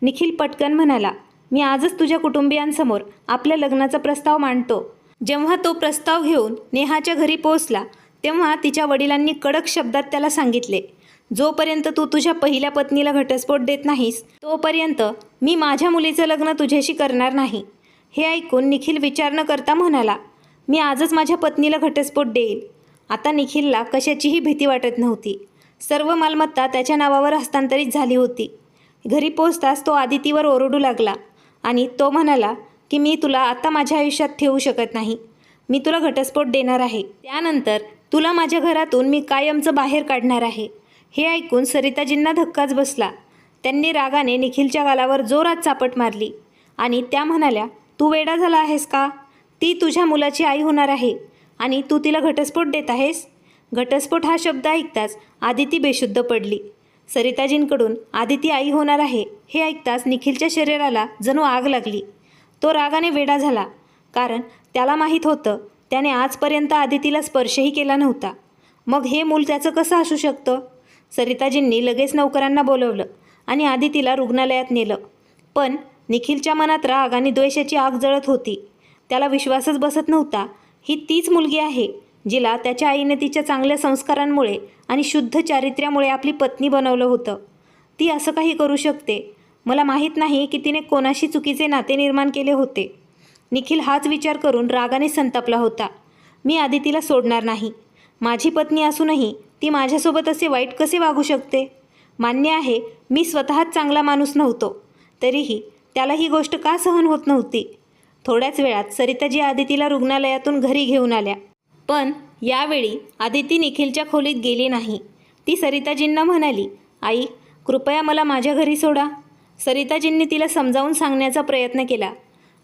निखिल पटकन म्हणाला, मी आजच तुझ्या कुटुंबियांसमोर आपल्या लग्नाचा प्रस्ताव मांडतो. जेव्हा तो प्रस्ताव घेऊन नेहाच्या घरी पोहोचला तेव्हा तिच्या वडिलांनी कडक शब्दात त्याला सांगितले, जोपर्यंत तू तुझ्या पहिल्या पत्नीला घटस्फोट देत नाहीस तोपर्यंत मी माझ्या मुलीचं लग्न तुझ्याशी करणार नाही. हे ऐकून निखिल विचार न करता म्हणाला, मी आजच माझ्या पत्नीला घटस्फोट देईल. आता निखिलला कशाचीही भीती वाटत नव्हती. सर्व मालमत्ता त्याच्या नावावर हस्तांतरित झाली होती. घरी पोहोचताच तो आदितीवर ओरडू लागला आणि तो म्हणाला की मी तुला आता माझ्या आयुष्यात ठेवू शकत नाही. मी तुला घटस्फोट देणार आहे. त्यानंतर तुला माझ्या घरातून मी कायमचं बाहेर काढणार आहे. हे ऐकून सरिताजींना धक्काच बसला. त्यांनी रागाने निखिलच्या गालावर जोरात चापट मारली आणि त्या म्हणाल्या, तू वेडा झाला आहेस का? ती तुझ्या मुलाची आई होणार आहे आणि तू तिला घटस्फोट देत आहेस? घटस्फोट हा शब्द ऐकताच आदिती बेशुद्ध पडली. सरिताजींकडून आदिती आई होणार आहे हे ऐकताच निखिलच्या शरीराला जणू आग लागली. तो रागाने वेडा झाला, कारण त्याला माहीत होतं त्याने आजपर्यंत आदितीला स्पर्शही केला नव्हता. मग हे मूल त्याचं कसं असू शकतं? सरिताजींनी लगेच नौकरांना बोलवलं आणि आदितीला रुग्णालयात नेलं. पण निखिलच्या मनात राग आणि द्वेषाची आग जळत होती. त्याला विश्वासच बसत नव्हता, ही तीच मुलगी आहे जिला त्याच्या आईने तिच्या चांगल्या संस्कारांमुळे आणि शुद्ध चारित्र्यामुळे आपली पत्नी बनवलं होतं. ती असं काही करू शकते. मला माहीत नाही की तिने कोणाशी चुकीचे नाते निर्माण केले होते. निखिल हाच विचार करून रागाने संतापला होता. मी आदितीला सोडणार नाही. माझी पत्नी असूनही ती माझ्यासोबत असे वाईट कसे वागू शकते? मान्य आहे मी स्वतःच चांगला माणूस नव्हतो, तरीही त्याला ही गोष्ट का सहन होत नव्हती? थोड्याच वेळात सरिताजी आदितीला रुग्णालयातून घरी घेऊन आल्या. पण यावेळी आदिती निखिलच्या खोलीत गेली नाही. ती सरिताजींना म्हणाली, आई कृपया मला माझ्या घरी सोडा. सरिताजींनी तिला समजावून सांगण्याचा प्रयत्न केला.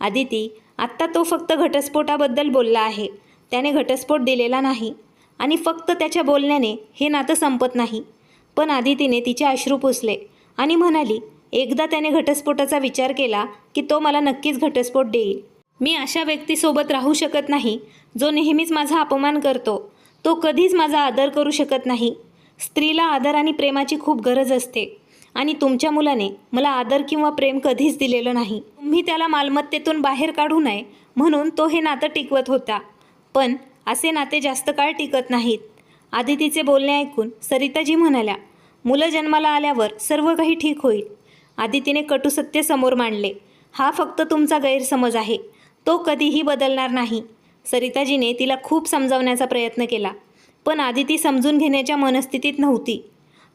आदिती आत्ता तो फक्त घटस्फोटाबद्दल बोलला आहे. त्याने घटस्फोट दिलेला नाही आणि फक्त त्याच्या बोलण्याने हे नातं संपत नाही. पण आदितीने तिचे अश्रू पुसले आणि म्हणाली, एकदा त्याने घटस्फोटाचा विचार केला की तो मला नक्कीच घटस्फोट देईल. मी अशा व्यक्तीसोबत राहू शकत नाही जो नेहमीच माझा अपमान करतो. तो कधीच माझा आदर करू शकत नाही. स्त्रीला आदर आणि प्रेमाची खूप गरज असते आणि तुमच्या मुलाने मला आदर किंवा प्रेम कधीच दिलेलं नाही. तुम्ही त्याला मालमत्तेतून बाहेर काढू नये म्हणून तो हे नातं टिकवत होता. पण असे नाते जास्त काळ टिकत नाहीत. आदितीचे बोलणे ऐकून सरिताजी म्हणाल्या, मुलं जन्माला आल्यावर सर्व काही ठीक होईल. आदितीने कटू सत्य समोर मांडले. हा फक्त तुमचा गैरसमज आहे. तो कधीही बदलणार नाही. सरिताजीने तिला खूप समजावण्याचा प्रयत्न केला, पण आदिती समजून घेण्याच्या मनस्थितीत नव्हती.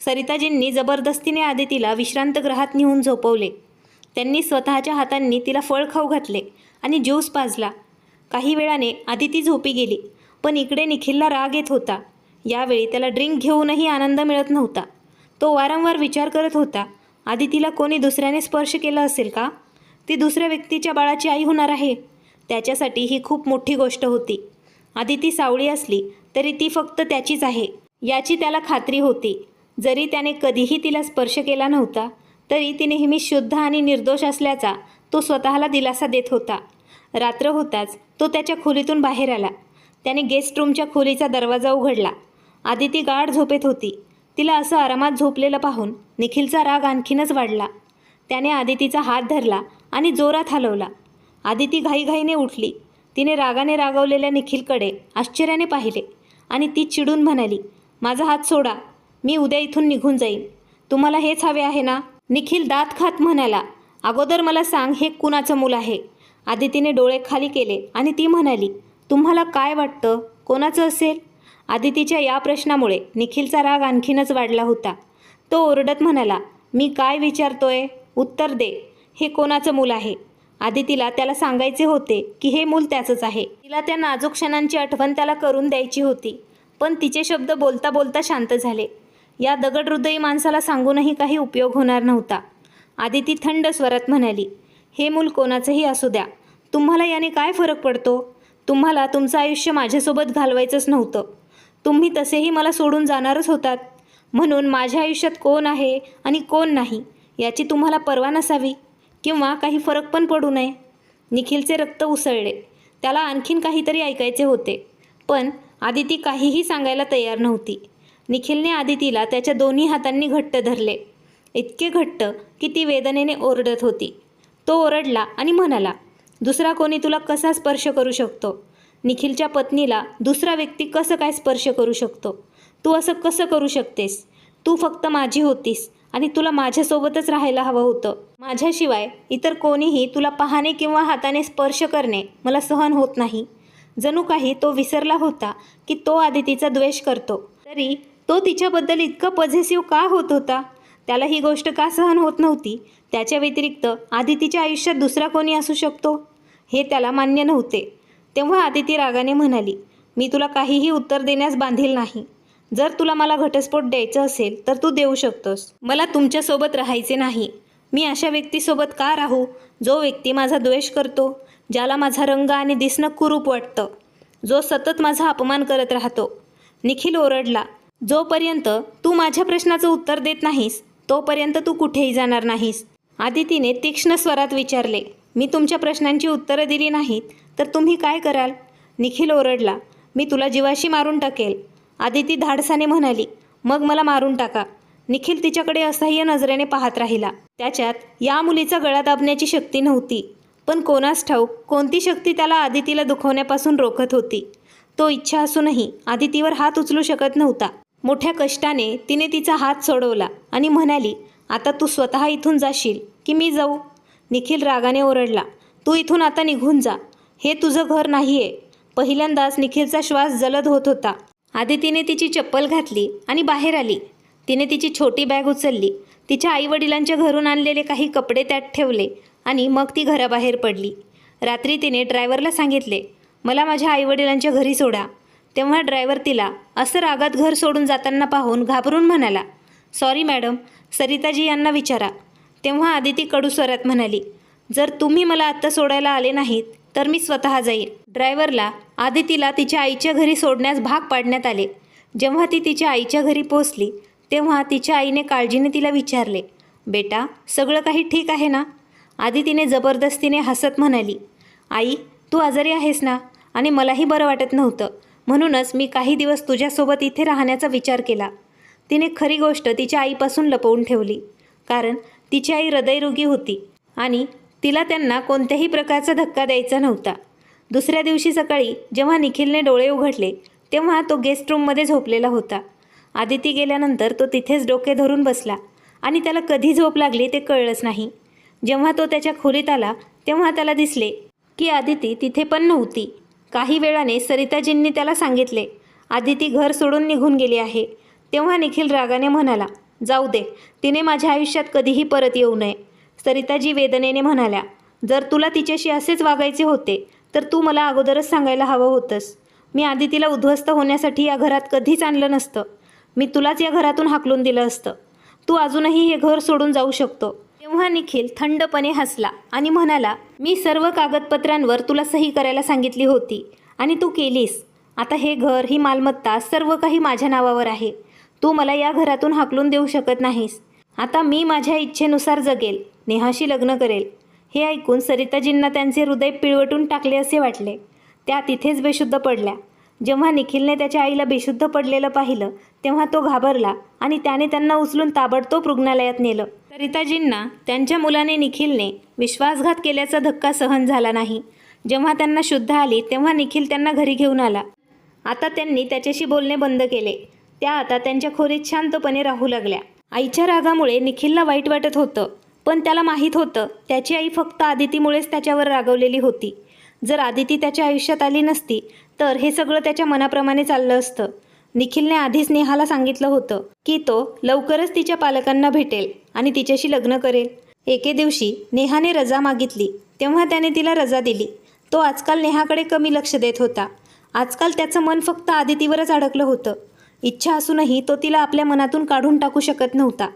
सरिताजींनी जबरदस्तीने आदितीला विश्रांतगृहात नेऊन झोपवले. त्यांनी स्वतःच्या हातांनी तिला फळ खाऊ घातले आणि ज्यूस पाजला. काही वेळाने आदिती झोपी गेली. पण इकडे निखिलला राग येत होता. यावेळी त्याला ड्रिंक घेऊनही आनंद मिळत नव्हता. तो वारंवार विचार करत होता, आदितीला कोणी दुसऱ्याने स्पर्श केला असेल का? ती दुसऱ्या व्यक्तीच्या बाळाची आई होणार आहे. त्याच्यासाठी ही खूप मोठी गोष्ट होती. आदिती सावळी असली तरी ती फक्त त्याचीच आहे याची त्याला खात्री होती. जरी त्याने कधीही तिला स्पर्श केला नव्हता तरी ती नेहमी शुद्ध आणि निर्दोष असल्याचा तो स्वतःला दिलासा देत होता. रात्र होताच तो त्याच्या खोलीतून बाहेर आला. त्याने गेस्ट रूमच्या खोलीचा दरवाजा उघडला. आदिती गाढ झोपेत होती. तिला असं आरामात झोपलेलं पाहून निखिलचा राग आणखीनच वाढला. त्याने आदितीचा हात धरला आणि जोरात हलवला. आदिती घाईघाईने उठली. तिने रागाने रागवलेल्या निखिलकडे आश्चर्याने पाहिले आणि ती चिडून म्हणाली, माझा हात सोडा. मी उद्या इथून निघून जाईन. तुम्हाला हेच हवे आहे ना? निखिल दात खात म्हणाला, अगोदर मला सांग हे कुणाचं मूल आहे? आदितीने डोळे खाली केले आणि ती म्हणाली, तुम्हाला काय वाटतं कोणाचं असेल? आदितीच्या या प्रश्नामुळे निखिलचा राग आणखीनच वाढला होता. तो ओरडत म्हणाला, मी काय विचारतोय? उत्तर दे. हे कोणाचं मूल आहे? आदितीला त्याला सांगायचे होते की हे मूल त्याचंच आहे. तिला त्या नाजूक क्षणांची आठवण त्याला करून द्यायची होती, पण तिचे शब्द बोलता बोलता शांत झाले. या दगडहृदयी माणसाला सांगूनही काही उपयोग होणार नव्हता. आदिती थंड स्वरात म्हणाली, हे मूल कोणाचंही असू द्या, तुम्हाला याने काय फरक पडतो? तुम्हाला तुमचं आयुष्य माझ्यासोबत घालवायचंच नव्हतं. तुम्ही तसेही मला सोडून जाणारच होतात. म्हणून माझ्या आयुष्यात कोण आहे आणि कोण नाही याची तुम्हाला पर्वा नसावी, किंवा काही फरक पण पडू नये. निखिलचे रक्त उसळले. त्याला आणखीन काहीतरी ऐकायचे होते, पण आदिती काहीही सांगायला तयार नव्हती. निखिलने आदितीला त्याच्या दोन्ही हातांनी घट्ट धरले, इतके घट्ट की ती वेदनेने ओरडत होती. तो ओरडला आणि म्हणाला, दुसरा कोणी तुला कसा स्पर्श करू शकतो? निखिलच्या पत्नीला दुसरा व्यक्ती कसं काय स्पर्श करू शकतो? तू असं कसं करू शकतेस? तू फक्त माझी होतीस आणि तुला माझ्यासोबतच राहायला हवं होतं. माझ्याशिवाय इतर कोणीही तुला पाहणे किंवा हाताने स्पर्श करणे मला सहन होत नाही. जणू काही तो विसरला होता की तो आदितीचा द्वेष करतो. तरी तो तिच्याबद्दल इतका पॉझिटिव्ह का होत होता? त्याला ही गोष्ट का सहन होत नव्हती? त्याच्या व्यतिरिक्त आदितीच्या आयुष्यात दुसरा कोणी असू शकतो हे त्याला मान्य नव्हते. तेव्हा आदिती रागाने म्हणाली, मी तुला काहीही उत्तर देण्यास बांधील नाही. जर तुला मला घटस्फोट द्यायचा असेल तर तू देऊ शकतोस. मला तुमच्यासोबत राहायचे नाही. मी अशा व्यक्तीसोबत का राहू जो व्यक्ती माझा द्वेष करतो, ज्याला माझा रंग आणि दिसणं कुरूप वाटतं, जो सतत माझा अपमान करत राहतो. निखिल ओरडला, जोपर्यंत तू माझ्या प्रश्नाचं उत्तर देत नाहीस तोपर्यंत तू कुठेही जाणार नाहीस. आदितीने तीक्ष्ण स्वरात विचारले, मी तुमच्या प्रश्नांची उत्तरं दिली नाहीत तर तुम्ही काय कराल? निखिल ओरडला, मी तुला जीवाशी मारून टाकेल. आदिती धाडसाने म्हणाली, मग मला मारून टाका. निखिल तिच्याकडे असह्य नजरेने पाहत राहिला. त्याच्यात या मुलीचा गळा दाबण्याची शक्ती नव्हती, पण कोणास ठाऊक कोणती शक्ती त्याला आदितीला दुखवण्यापासून रोखत होती. तो इच्छा असूनही आदितीवर हात उचलू शकत नव्हता. मोठ्या कष्टाने तिने तिचा हात सोडवला आणि म्हणाली, आता तू स्वतः इथून जाशील की मी जाऊ? निखिल रागाने ओरडला, तू इथून आता निघून जा. हे तुझं घर नाहीये. पहिल्यांदाच निखिलचा श्वास जलद होत होता. आदितीने तिची चप्पल घातली आणि बाहेर आली. तिने तिची छोटी बॅग उचलली, तिच्या आईवडिलांच्या घरून आणलेले काही कपडे त्यात ठेवले आणि मग ती घराबाहेर पडली. रात्री तिने ड्रायव्हरला सांगितले, मला माझ्या आईवडिलांच्या घरी सोडा. तेव्हा ड्रायव्हर तिला असं रागात घर सोडून जाताना पाहून घाबरून म्हणाला, सॉरी मॅडम, सरिताजी यांना विचारा. तेव्हा आदिती कडू स्वरात म्हणाली, जर तुम्ही मला आत्ता सोडायला आले नाहीत तर मी स्वतः जाईल. ड्रायव्हरला आदितीला तिच्या आईच्या घरी सोडण्यास भाग पाडण्यात आले. जेव्हा ती तिच्या आईच्या घरी पोहोचली तेव्हा तिच्या आईने काळजीने तिला विचारले, बेटा सगळं काही ठीक आहे ना? आदितीने जबरदस्तीने हसत म्हणाली, आई तू आजारी आहेस ना, आणि मलाही बरं वाटत नव्हतं, म्हणूनच मी काही दिवस तुझ्यासोबत इथे राहण्याचा विचार केला. तिने खरी गोष्ट तिच्या आईपासून लपवून ठेवली, कारण तिची आई हृदयरोगी होती आणि तिला त्यांना कोणत्याही प्रकारचा धक्का द्यायचा नव्हता. दुसऱ्या दिवशी सकाळी जेव्हा निखिलने डोळे उघडले तेव्हा तो गेस्ट रूममध्ये झोपलेला होता. आदिती गेल्यानंतर तो तिथेच डोके धरून बसला आणि त्याला कधी झोप लागली ते कळलंच नाही. जेव्हा तो त्याच्या खोलीत आला तेव्हा त्याला दिसले की आदिती तिथे पण नव्हती. काही वेळाने सरिताजींनी त्याला सांगितले, आदिती घर सोडून निघून गेली आहे. तेव्हा निखिल रागाने म्हणाला, जाऊ दे, तिने माझ्या आयुष्यात कधीही परत येऊ नये. सरिताजी वेदनेने म्हणाल्या, जर तुला तिच्याशी असेच वागायचे होते तर तू मला अगोदरच सांगायला हवं होतंस. मी आदितीला उद्ध्वस्त होण्यासाठी या घरात कधीच आणलं नसतं. मी तुलाच या घरातून हाकलून दिलं असतं. तू अजूनही हे घर सोडून जाऊ शकतो. तेव्हा निखिल थंडपणे हसला आणि म्हणाला, मी सर्व कागदपत्रांवर तुला सही करायला सांगितली होती आणि तू केलीस. आता हे घर, ही मालमत्ता, सर्व काही माझ्या नावावर आहे. तू मला या घरातून हाकलून देऊ शकत नाहीस. आता मी माझ्या इच्छेनुसार जगेल, नेहाशी लग्न करेल. हे ऐकून सरिताजींना त्यांचे हृदय पिळवटून टाकले असे वाटले. त्या तिथेच बेशुद्ध पडल्या. जेव्हा निखिलने त्याच्या आईला बेशुद्ध पडलेलं पाहिलं तेव्हा तो घाबरला आणि त्याने त्यांना उचलून ताबडतोब रुग्णालयात नेलं. सरिताजींना त्यांच्या मुलाने निखिलने विश्वासघात केल्याचा धक्का सहन झाला नाही. जेव्हा त्यांना शुद्ध आली तेव्हा निखिल त्यांना घरी घेऊन आला. आता त्यांनी त्याच्याशी बोलणे बंद केले. त्या आता त्यांच्या खोलीत शांतपणे राहू लागल्या. आईच्या रागामुळे निखिलला वाईट वाटत होतं, पण त्याला माहीत होतं त्याची आई फक्त आदितीमुळेच त्याच्यावर रागवलेली होती. जर आदिती त्याच्या आयुष्यात आली नसती तर हे सगळं त्याच्या मनाप्रमाणे चाललं असतं. निखिलने आधीच नेहाला सांगितलं होतं की तो लवकरच तिच्या पालकांना भेटेल आणि तिच्याशी लग्न करेल. एके दिवशी नेहाने रजा मागितली तेव्हा त्याने तिला रजा दिली. तो आजकाल नेहाकडे कमी लक्ष देत होता. आजकाल त्याचं मन फक्त आदितीवरच अडकलं होतं. इच्छा असूनही तो तिला आपल्या मनातून काढून टाकू शकत नव्हता.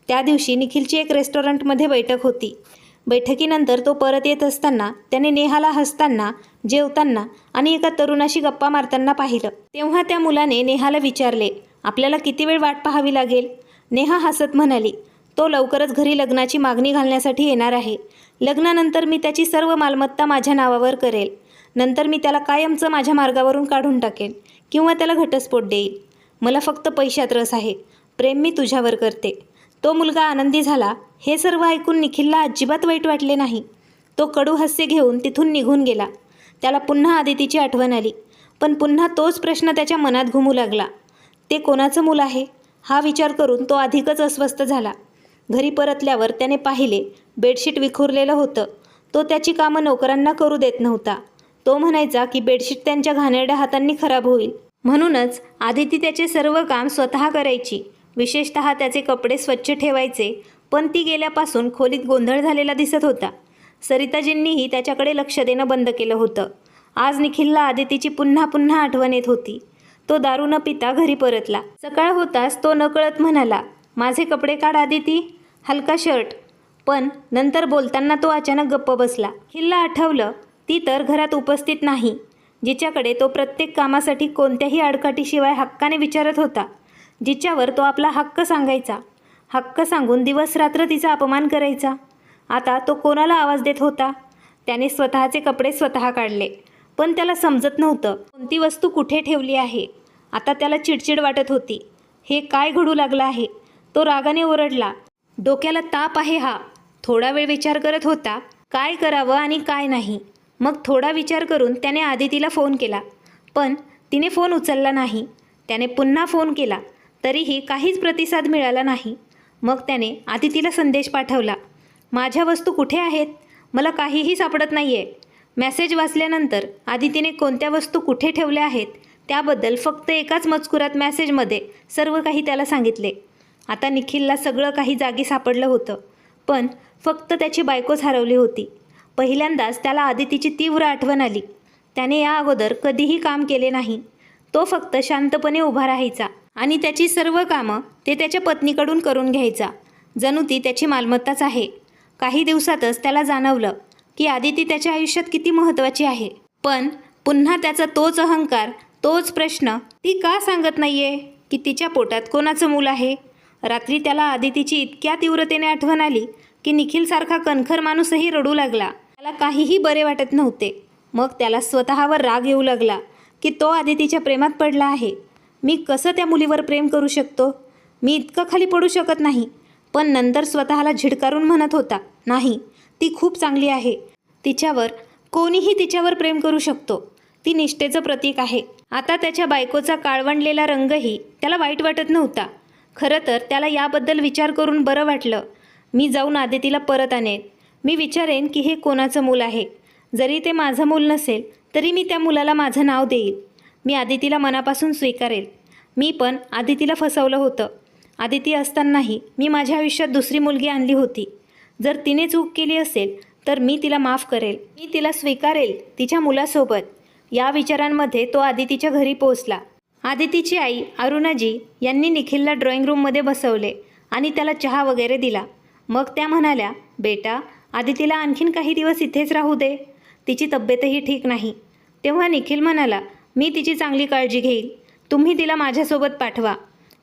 त्या दिवशी निखिलची एक रेस्टॉरंटमध्ये बैठक होती. बैठकीनंतर तो परत येत असताना त्याने नेहाला हसताना, जेवताना आणि एका तरुणाशी गप्पा मारताना पाहिलं. तेव्हा त्या मुलाने नेहाला विचारले, आपल्याला किती वेळ वाट पाहावी लागेल? नेहा हसत म्हणाली, तो लवकरच घरी लग्नाची मागणी घालण्यासाठी येणार आहे. लग्नानंतर मी त्याची सर्व मालमत्ता माझ्या नावावर करेल. नंतर मी त्याला कायमचं माझ्या मार्गावरून काढून टाकेन किंवा त्याला घटस्फोट देईल. मला फक्त पैशात रस आहे. प्रेम मी तुझ्यावर करते. तो मुलगा आनंदी झाला. हे सर्व ऐकून निखिलला अजिबात वाईट वाटले नाही. तो कडू हास्य घेऊन तिथून निघून गेला. त्याला पुन्हा आदितीची आठवण आली. पण पुन्हा तोच प्रश्न त्याच्या मनात घुमू लागला. ते कोणाचं मूल आहे? हा विचार करून तो अधिकच अस्वस्थ झाला. घरी परतल्यावर त्याने पाहिले बेडशीट विखुरलेलं होतं. तो त्याची कामं नोकरांना करू देत नव्हता. तो म्हणायचा की बेडशीट त्यांच्या घाणेरड्या हातांनी खराब होईल. म्हणूनच आदिती त्याचे सर्व काम स्वतः करायची. विशेषतः त्याचे कपडे स्वच्छ ठेवायचे. पण ती गेल्यापासून खोलीत गोंधळ झालेला दिसत होता. सरिताजींनीही त्याच्याकडे लक्ष देणं बंद केलं होतं. आज निखिलला आदितीची पुन्हा पुन्हा आठवण येत होती. तो दारू न पिता घरी परतला. सकाळ होताच तो नकळत म्हणाला, माझे कपडे काढ आदिती, हलका शर्ट. पण नंतर बोलताना तो अचानक गप्प बसला. निखिलला आठवलं ती तर घरात उपस्थित नाही, जिच्याकडे तो प्रत्येक कामासाठी कोणत्याही आडकाठीशिवाय हक्काने विचारत होता, जिच्यावर तो आपला हक्क सांगायचा. हक्क सांगून दिवस रात्र तिचा अपमान करायचा. आता तो कोणाला आवाज देत होता? त्याने स्वतःचे कपडे स्वतः काढले. पण त्याला समजत नव्हतं कोणती वस्तू कुठे ठेवली आहे. आता त्याला चिडचिड वाटत होती. हे काय घडू लागलं आहे? तो रागाने ओरडला, डोक्याला ताप आहे हा. थोडा वेळ विचार करत होता काय करावं आणि काय नाही. मग थोडा विचार करून त्याने आदितीला फोन केला. पण तिने फोन उचलला नाही. त्याने पुन्हा फोन केला तरीही काहीच प्रतिसाद मिळाला नाही. मग त्याने आदितीला संदेश पाठवला, माझ्या वस्तू कुठे आहेत? मला काहीही सापडत नाही आहे. मेसेज वाचल्यानंतर आदितीने कोणत्या वस्तू कुठे ठेवल्या आहेत त्याबद्दल फक्त एकाच मजकुरात मेसेजमध्ये सर्व काही त्याला सांगितले. आता निखिलला सगळं काही जागी सापडलं होतं. पण फक्त त्याची बायकोच हरवली होती. पहिल्यांदाच त्याला आदितीची तीव्र आठवण आली. त्याने या अगोदर कधीही काम केले नाही. तो फक्त शांतपणे उभा राहायचा आणि त्याची सर्व कामं ते त्याच्या पत्नीकडून करून घ्यायचा. जणू ती त्याची मालमत्ताच आहे. काही दिवसातच त्याला जाणवलं की आदिती त्याच्या आयुष्यात किती महत्त्वाची आहे. पण पुन्हा त्याचा तोच अहंकार, तोच प्रश्न, ती का सांगत नाहीये की तिच्या पोटात कोणाचं मूल आहे? रात्री त्याला आदितीची इतक्या तीव्रतेने आठवण आली की निखिलसारखा कणखर माणूसही रडू लागला. त्याला काहीही बरे वाटत नव्हते. मग त्याला स्वतःवर राग येऊ लागला की तो आदितीच्या प्रेमात पडला आहे. मी कसं त्या मुलीवर प्रेम करू शकतो? मी इतकं खाली पडू शकत नाही. पण नंतर स्वतःला झिडकारून म्हणत होता, नाही, ती खूप चांगली आहे. कोणीही तिच्यावर प्रेम करू शकतो. ती निष्ठेचं प्रतीक आहे. आता त्याच्या बायकोचा काळवंडलेला रंगही त्याला वाईट वाटत नव्हता. खरं तर त्याला याबद्दल विचार करून बरं वाटलं. मी जाऊन आदितीला परत आणेन. मी विचारेन की हे कोणाचं मूल आहे. जरी ते माझं मूल नसेल तरी मी त्या मुलाला माझं नाव देईल. मी आदितीला मनापासून स्वीकारेल. मी पण आदितीला फसवलं होतं. आदिती असतानाही मी माझ्या आयुष्यात दुसरी मुलगी आणली होती. जर तिने चूक केली असेल तर मी तिला माफ करेल. मी तिला स्वीकारेल तिच्या मुलासोबत. या विचारांमध्ये तो आदितीच्या घरी पोहोचला. आदितीची आई अरुणाजी यांनी निखिलला ड्रॉइंग रूममध्ये बसवले आणि त्याला चहा वगैरे दिला. मग त्या म्हणाल्या, बेटा, आदितीला आणखीन काही दिवस इथेच राहू दे. तिची तब्येतही ठीक नाही. तेव्हा निखिल म्हणाला, मी तिची चांगली काळजी घेईल. तुम्ही तिला माझ्यासोबत पाठवा.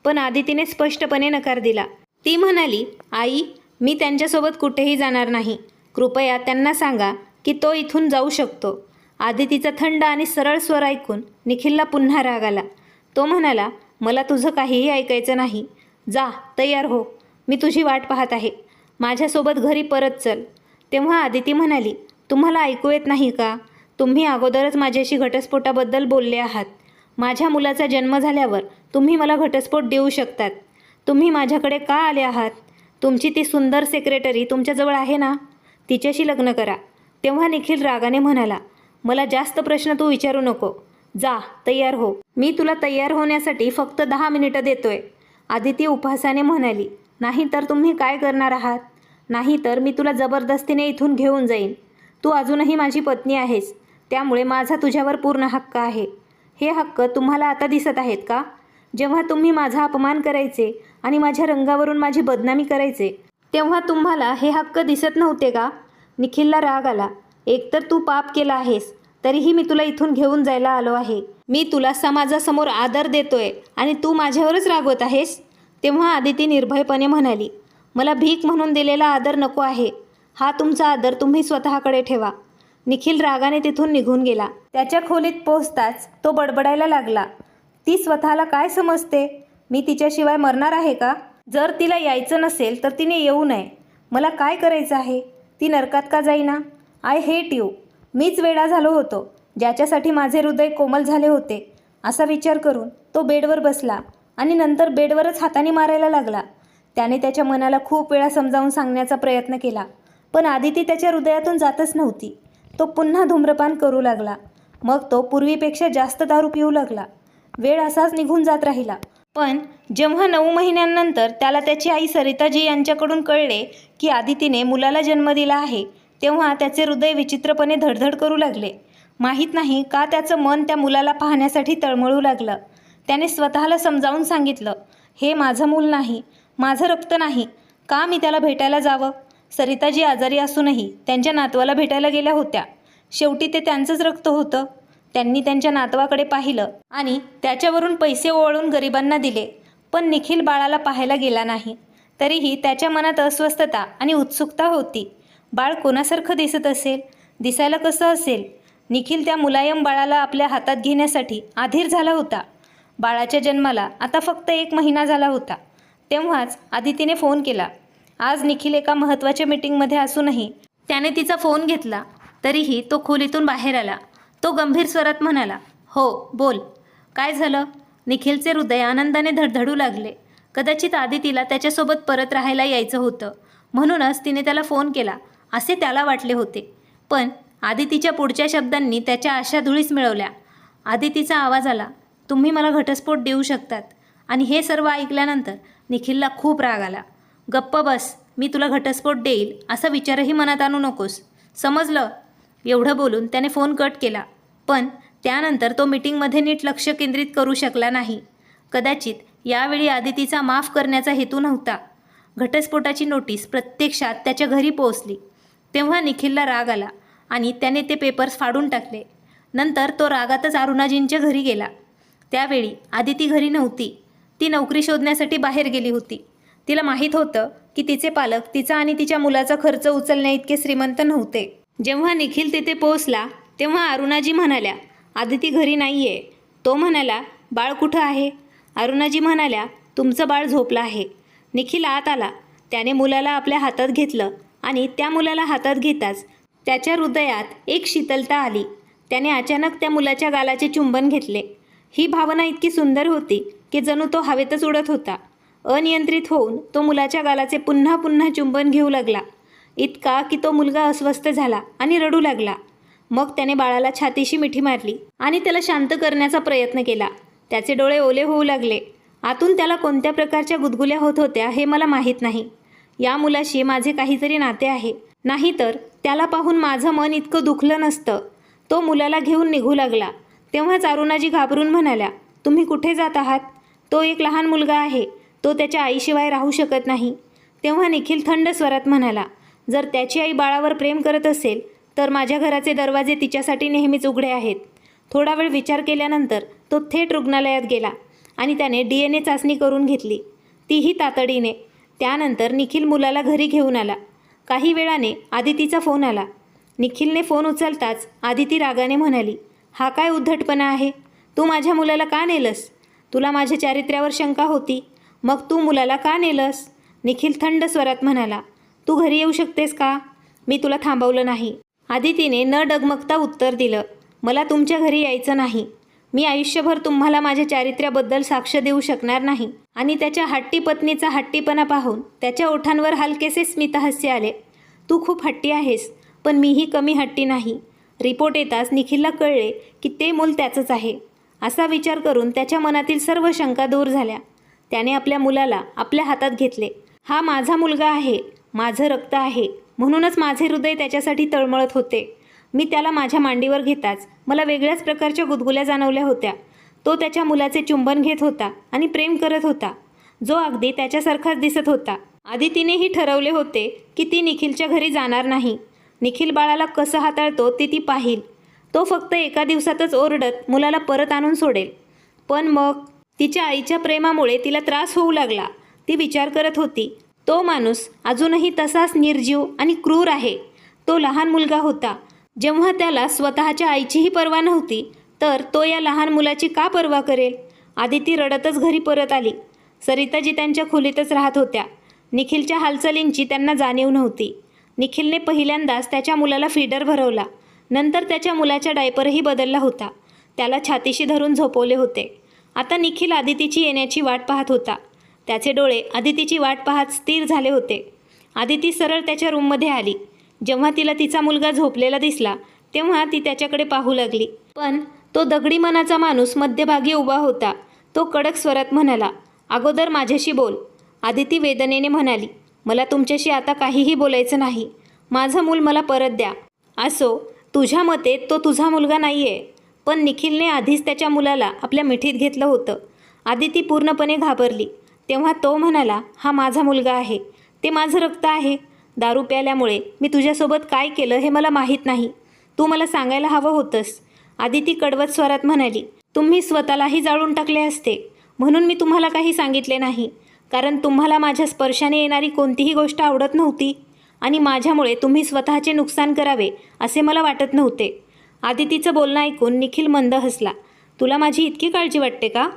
पण आदितीने स्पष्टपणे नकार दिला. ती म्हणाली, आई, मी त्यांच्यासोबत कुठेही जाणार नाही. कृपया त्यांना सांगा की तो इथून जाऊ शकतो. आदितीचा थंड आणि सरळ स्वर ऐकून निखिलला पुन्हा राग आला. तो म्हणाला, मला तुझं काहीही ऐकायचं नाही. जा, तयार हो. मी तुझी वाट पाहत आहे. माझ्यासोबत घरी परत चल. तेव्हा आदिती म्हणाली, तुम्हाला ऐकू येत नाही का? तुम्ही अगोदरच माझ्याशी घटस्फोटाबद्दल बोलले आहात. माझ्या मुलाचा जन्म झाल्यावर तुम्ही मला घटस्फोट देऊ शकतात. तुम्ही माझ्याकडे का आले आहात? तुमची ती सुंदर सेक्रेटरी तुमच्याजवळ आहे ना, तिच्याशी लग्न करा. तेव्हा निखिल रागाने म्हणाला, मला जास्त प्रश्न तू विचारू नको. जा, तयार हो. मी तुला तयार होण्यासाठी फक्त 10 मिनिटं देतोय. आदिती उपहासाने म्हणाली, नाही तर तुम्ही काय करणार आहात? नाहीतर मी तुला जबरदस्तीने इथून घेऊन जाईन. तू अजूनही माझी पत्नी आहेस, त्यामुळे माझा तुझ्यावर पूर्ण हक्क आहे. हे हक्क तुम्हाला आता दिसत आहेत का? जेव्हा तुम्ही माझा अपमान करायचे आणि माझ्या रंगावरून माझी बदनामी करायचे, तेव्हा तुम्हाला हे हक्क दिसत नव्हते का? निखिलला राग आला. एकतर तू पाप केला आहेस, तरीही मी तुला इथून घेऊन जायला आलो आहे. मी तुला समाजासमोर आदर देतोय आणि तू माझ्यावरच रागवत आहेस. तेव्हा आदिती निर्भयपणे म्हणाली, मला भीक म्हणून दिलेला आदर नको आहे. हा तुमचा आदर तुम्ही स्वतःकडे ठेवा. निखिल रागाने तिथून निघून गेला. त्याच्या खोलीत पोहोचताच तो बडबडायला लागला, ती स्वतःला काय समजते? मी तिच्याशिवाय मरणार आहे का? जर तिला यायचं नसेल तर तिने येऊ नये. मला काय करायचं आहे? ती नरकात का जाईना? I hate you. मीच वेडा झालो होतो, ज्याच्यासाठी माझे हृदय कोमल झाले होते. असा विचार करून तो बेडवर बसला आणि नंतर बेडवरच हाताने मारायला लागला. त्याने त्याच्या मनाला खूप वेळा समजावून सांगण्याचा प्रयत्न केला, पण आदिती त्याच्या हृदयातून जातच नव्हती. तो पुन्हा धूम्रपान करू लागला. मग तो पूर्वीपेक्षा जास्त दारू पिऊ लागला. वेळ असाच निघून जात राहिला. पण जेव्हा 9 महिन्यांनंतर त्याला त्याची आई सरिताजी यांच्याकडून कळले की आदितीने मुलाला जन्म दिला आहे, तेव्हा त्याचे हृदय विचित्रपणे धडधड करू लागले. माहीत नाही का त्याचं मन त्या मुलाला पाहण्यासाठी तळमळू लागलं. त्याने स्वतःला समजावून सांगितलं, हे माझं मूल नाही, माझं रक्त नाही. का मी त्याला भेटायला जावं? सरिताजी आजारी असूनही त्यांच्या नातवाला भेटायला गेल्या होत्या. शेवटी ते त्यांचंच रक्त होतं. त्यांनी त्यांच्या नातवाकडे पाहिलं आणि त्याच्यावरून पैसे ओवाळून गरिबांना दिले. पण निखिल बाळाला पाहायला गेला नाही. तरीही त्याच्या मनात अस्वस्थता आणि उत्सुकता होती. बाळ कोणासारखं दिसत असेल? दिसायला कसं असेल? निखिल त्या मुलायम बाळाला आपल्या हातात घेण्यासाठी अधीर झाला होता. बाळाच्या जन्माला आता फक्त 1 महिना झाला होता. तेव्हाच आदितीने फोन केला. आज निखिल एका महत्त्वाच्या मीटिंगमध्ये असूनही त्याने तिचा फोन घेतला. तरीही तो खोलीतून बाहेर आला. तो गंभीर स्वरात म्हणाला, हो बोल. काय झालं? निखिलचे हृदय आनंदाने धडधडू लागले. कदाचित आदितीला त्याच्यासोबत परत राहायला यायचं होतं, म्हणूनच तिने त्याला फोन केला असे त्याला वाटले होते. पण आदितीच्या पुढच्या शब्दांनी त्याच्या आशा धुळीस मिळवल्या. आदितीचा आवाज आला, तुम्ही मला घटस्फोट देऊ शकतात. आणि हे सर्व ऐकल्यानंतर निखिलला खूप राग आला. गप्प बस, मी तुला घटस्फोट देईल असा विचारही मनात आणू नकोस, समजलं? एवढं बोलून त्याने फोन कट केला. पण त्यानंतर तो मीटिंगमध्ये नीट लक्ष केंद्रित करू शकला नाही. कदाचित यावेळी आदितीचा माफ करण्याचा हेतू नव्हता. घटस्फोटाची नोटीस प्रत्यक्षात त्याच्या घरी पोहोचली. तेव्हा निखिलला राग आला आणि त्याने ते पेपर्स फाडून टाकले. नंतर तो रागातच अरुणाजींच्या घरी गेला. त्यावेळी आदिती घरी नव्हती. ती नोकरी शोधण्यासाठी बाहेर गेली होती. तिला माहीत होतं की तिचे पालक तिचा आणि तिच्या मुलाचा खर्च उचलण्या इतके श्रीमंत नव्हते. जेव्हा निखिल तिथे पोहोचला तेव्हा अरुणाजी म्हणाल्या, आदिती घरी नाही आहे. तो म्हणाला, बाळ कुठं आहे? अरुणाजी म्हणाल्या, तुमचं बाळ झोपलं आहे. निखिल आत आला. त्याने मुलाला आपल्या हातात घेतलं आणि त्या मुलाला हातात घेताच त्याच्या हृदयात एक शीतलता आली. त्याने अचानक त्या मुलाच्या गालाचे चुंबन घेतले. ही भावना इतकी सुंदर होती की जणू तो हवेतच उडत होता. अनियंत्रित होऊन तो मुलाच्या गालाचे पुन्हा पुन्हा चुंबन घेऊ लागला, इतका की तो मुलगा अस्वस्थ झाला आणि रडू लागला. मग त्याने बाळाला छातीशी मिठी मारली आणि त्याला शांत करण्याचा प्रयत्न केला. त्याचे डोळे ओले होऊ लागले. आतून त्याला कोणत्या प्रकारच्या गुदगुल्या होत होत्या हे मला माहीत नाही. या मुलाशी माझे काहीतरी नाते आहे, नाहीतर त्याला पाहून माझं मन इतकं दुखलं नसतं. तो मुलाला घेऊन निघू लागला. तेव्हाच अरुणाजी घाबरून म्हणाल्या, तुम्ही कुठे जात आहात? तो एक लहान मुलगा आहे, तो त्याच्या आईशिवाय राहू शकत नाही. तेव्हा निखिल थंड स्वरात म्हणाला, जर त्याची आई बाळावर प्रेम करत असेल तर माझ्या घराचे दरवाजे तिच्यासाठी नेहमीच उघडे आहेत. थोडा वेळ विचार केल्यानंतर तो थेट रुग्णालयात गेला आणि त्याने DNA चाचणी करून घेतली, तीही तातडीने. त्यानंतर निखिल मुलाला घरी घेऊन आला. काही वेळाने आदितीचा फोन आला. निखिलने फोन उचलताच आदिती रागाने म्हणाली, हा काय उद्धटपणा आहे? तू माझ्या मुलाला का नेलंस? तुला माझ्या चारित्र्यावर शंका होती, मग तू मुलाला का नेलंस? निखिल थंड स्वरात म्हणाला, तू घरी येऊ शकतेस का? मी तुला थांबवलं नाही. आदितीने न डगमगता उत्तर दिलं, मला तुमच्या घरी यायचं नाही. मी आयुष्यभर तुम्हाला माझ्या चारित्र्याबद्दल साक्ष देऊ शकणार नाही. आणि त्याच्या हट्टी पत्नीचा हट्टीपणा पाहून त्याच्या ओठांवर हलकेसे स्मितहास्य आले. तू खूप हट्टी आहेस, पण मीही कमी हट्टी नाही. रिपोर्ट येताच निखिलला कळले की ते मूल त्याचंच आहे. असा विचार करून त्याच्या मनातील सर्व शंका दूर झाल्या. त्याने आपल्या मुलाला आपल्या हातात घेतले. हा माझा मुलगा आहे, माझं रक्त आहे, म्हणूनच माझे हृदय त्याच्यासाठी तळमळत होते. मी त्याला माझ्या मांडीवर घेताच मला वेगळ्याच प्रकारच्या गुदगुल्या जाणवल्या होत्या. तो त्याच्या मुलाचे चुंबन घेत होता आणि प्रेम करत होता, जो अगदी त्याच्यासारखाच दिसत होता. आदितीनेही ठरवले होते की ती निखिलच्या घरी जाणार नाही. निखिल बाळाला कसं हाताळतो ते ती पाहील. तो फक्त एका दिवसातच ओरडत मुलाला परत आणून सोडेल. पण मग तिच्या आईच्या प्रेमामुळे तिला त्रास होऊ लागला. ती विचार करत होती, तो माणूस अजूनही तसाच निर्जीव आणि क्रूर आहे. तो लहान मुलगा होता. जेव्हा त्याला स्वतःच्या आईचीही पर्वा नव्हती, तर तो या लहान मुलाची का पर्वा करेल? आदिती रडतच घरी परत आली. सरिताजी त्यांच्या खोलीतच राहत होत्या. निखिलच्या हालचालींची त्यांना जाणीव नव्हती. निखिलने पहिल्यांदाच त्याच्या मुलाला फीडर भरवला. नंतर त्याच्या मुलाचा डायपरही बदलला होता. त्याला छातीशी धरून झोपवले होते. आता निखिल आदितीची येण्याची वाट पाहत होता. त्याचे डोळे आदितीची वाट पाहत स्थिर झाले होते. आदिती सरळ त्याच्या रूममध्ये आली. जेव्हा तिला तिचा मुलगा झोपलेला दिसला, तेव्हा ती त्याच्याकडे पाहू लागली. पण तो दगडी मनाचा माणूस मध्यभागी उभा होता. तो कडक स्वरात म्हणाला, अगोदर माझ्याशी बोल. आदिती वेदनेने म्हणाली, मला तुमच्याशी आता काहीही बोलायचं नाही. माझं मूल मला परत द्या. असो, तुझ्या मते तो तुझा मुलगा नाही आहे. पण निखिलने आधीच त्याच्या मुलाला आपल्या मिठीत घेतलं होतं. आदिती पूर्णपणे घाबरली. तेव्हा तो म्हणाला, हा माझा मुलगा आहे. ते माझं रक्त आहे. दारू प्यायल्यामुळे मी तुझ्यासोबत काय केलं हे मला माहीत नाही. तू मला सांगायला हवं होतंस. आदिती कडवट स्वरात म्हणाली, तुम्ही स्वतःलाही जाळून टाकले असते, म्हणून मी तुम्हाला काही सांगितले नाही. कारण तुम्हाला माझ्या स्पर्शाने येणारी कोणतीही गोष्ट आवडत नव्हती आणि माझ्यामुळे तुम्ही स्वतःचे नुकसान करावे असे मला वाटत नव्हते. आदितीचं बोलणं ऐकून निखिल मंद हसला. तुला माझी इतकी काळजी वाटते का?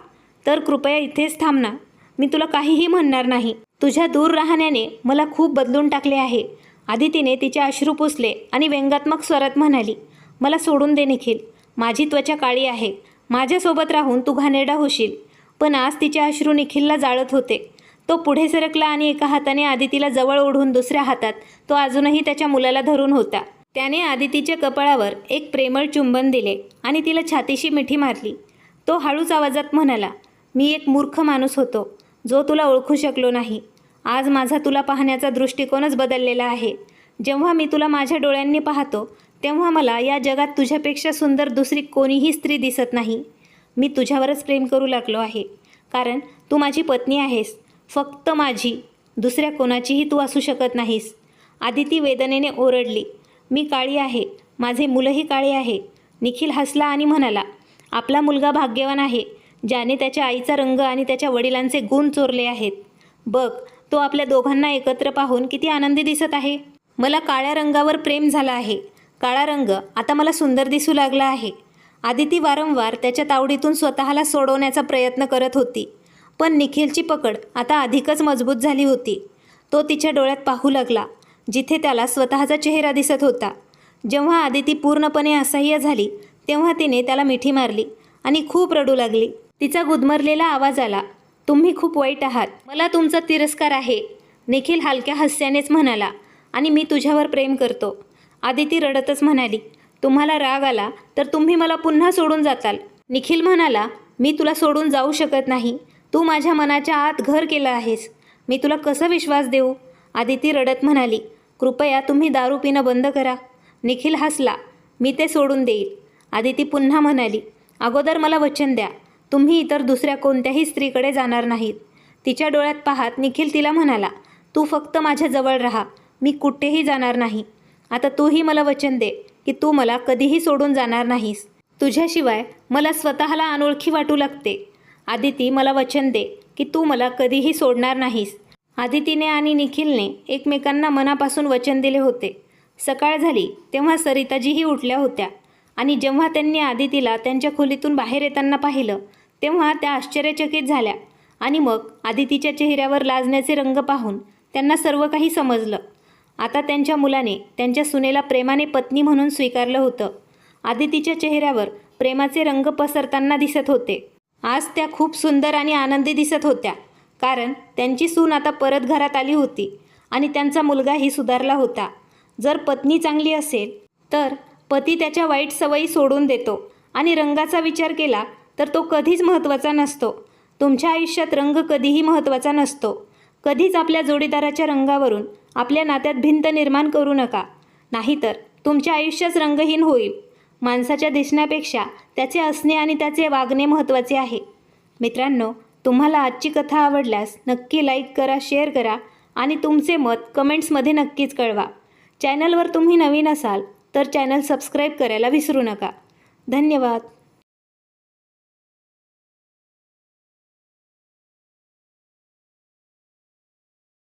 तर कृपया इथेच थांब ना. मी तुला काहीही म्हणणार नाही. तुझ्या दूर राहण्याने मला खूप बदलून टाकले आहे. आदितीने तिचे अश्रू पुसले आणि व्यंगात्मक स्वरात म्हणाली, मला सोडून दे निखिल. माझी त्वचा काळी आहे. माझ्यासोबत राहून तू घाणेरडा होशील. पण आज तिचे अश्रू निखिलला जाळत होते. तो पुढे सरकला आणि एका हाताने आदितीला जवळ ओढून दुसऱ्या हातात तो अजूनही त्याच्या मुलाला धरून होता. त्याने आदितीच्या कपाळावर एक प्रेमळ चुंबन दिले आणि तिला छातीशी मिठी मारली. तो हळूच आवाजात म्हणाला, मी एक मूर्ख माणूस होतो, जो तुला ओळखू शकलो नाही. आज माझा तुला पाहण्याचा दृष्टिकोनच बदललेला आहे. जेव्हा मी तुला माझ्या डोळ्यांनी पाहतो, तेव्हा मला या जगात तुझ्यापेक्षा सुंदर दुसरी कोणीही स्त्री दिसत नाही. मी तुझ्यावरच प्रेम करू लागलो आहे. कारण तू माझी पत्नी आहेस. फक्त माझी. दुसऱ्या कोणाचीही तू असू शकत नाहीस. आदिती वेदनेने ओरडली, मी काळी आहे. माझे मुलंही काळे आहे. निखिल हसला आणि म्हणाला, आपला मुलगा भाग्यवान आहे, ज्याने त्याच्या आईचा रंग आणि त्याच्या वडिलांचे गुण चोरले आहेत. बघ, तो आपल्या दोघांना एकत्र पाहून किती आनंदी दिसत आहे. मला काळ्या रंगावर प्रेम झाला आहे. काळा रंग आता मला सुंदर दिसू लागला आहे. आदिती वारंवार त्याच्या तावडीतून स्वतःला सोडवण्याचा प्रयत्न करत होती. पण निखिलची पकड आता अधिकच मजबूत झाली होती. तो तिच्या डोळ्यात पाहू लागला, जिथे त्याला स्वतःचा चेहरा दिसत होता. जेव्हा आदिती पूर्णपणे असह्य झाली, तेव्हा तिने त्याला मिठी मारली आणि खूप रडू लागली. तिचा गुदमरलेला आवाज आला, तुम्ही खूप वाईट आहात. मला तुमचा तिरस्कार आहे. निखिल हलक्या हास्यानेच म्हणाला, आणि मी तुझ्यावर प्रेम करतो. आदिती रडतच म्हणाली, तुम्हाला राग आला तर तुम्ही मला पुन्हा सोडून जाताल. निखिल म्हणाला, मी तुला सोडून जाऊ शकत नाही. तू माझ्या मनाच्या आत घर केलं आहेस. मी तुला कसा विश्वास देऊ? आदिती रडत म्हणाली, कृपया तुम्ही दारू पिणं बंद करा. निखिल हसला, मी ते सोडून देईल. आदिती पुन्हा म्हणाली, अगोदर मला वचन द्या, तुम्ही इतर दुसऱ्या कोणत्याही स्त्रीकडे जाणार नाहीत. तिच्या डोळ्यात पाहत निखिल तिला म्हणाला, तू फक्त माझ्या जवळ राहा. मी कुठेही जाणार नाही. आता तूही मला वचन दे की तू मला कधीही सोडून जाणार नाहीस. तुझ्याशिवाय मला स्वतःला अनोळखी वाटू लागते. आदिती, मला वचन दे की तू मला कधीही सोडणार नाहीस. आदितीने आणि निखिलने एकमेकांना मनापासून वचन दिले होते. सकाळ झाली तेव्हा सरिताजीही उठल्या होत्या आणि जेव्हा त्यांनी आदितीला त्यांच्या खोलीतून बाहेर येताना पाहिलं, तेव्हा त्या आश्चर्यचकित झाल्या. आणि मग आदितीच्या चेहऱ्यावर लाजण्याचे रंग पाहून त्यांना सर्व काही समजलं. आता त्यांच्या मुलाने त्यांच्या सुनेला प्रेमाने पत्नी म्हणून स्वीकारलं होतं. आदितीच्या चेहऱ्यावर प्रेमाचे रंग पसरताना दिसत होते. आज त्या खूप सुंदर आणि आनंदी दिसत होत्या, कारण त्यांची सून आता परत घरात आली होती आणि त्यांचा मुलगाही सुधारला होता. जर पत्नी चांगली असेल तर पती त्याच्या वाईट सवयी सोडून देतो आणि रंगाचा विचार केला तर तो कधीच महत्त्वाचा नसतो. तुमच्या आयुष्यात रंग कधीही महत्त्वाचा नसतो. कधीच आपल्या जोडीदाराच्या रंगावरून आपल्या नात्यात भिंत निर्माण करू नका, नाहीतर तुमचे आयुष्यच रंगहीन होईल. माणसाच्या दिसण्यापेक्षा त्याचे असणे आणि त्याचे वागणे महत्त्वाचे आहे. मित्रांनो, तुम्हाला आजची कथा आवडल्यास नक्की लाईक करा, शेअर करा आणि तुमचे मत कमेंट्समध्ये नक्कीच कळवा. चॅनलवर तुम्ही नवीन असाल तर चॅनल सबस्क्राईब करायला विसरू नका. धन्यवाद.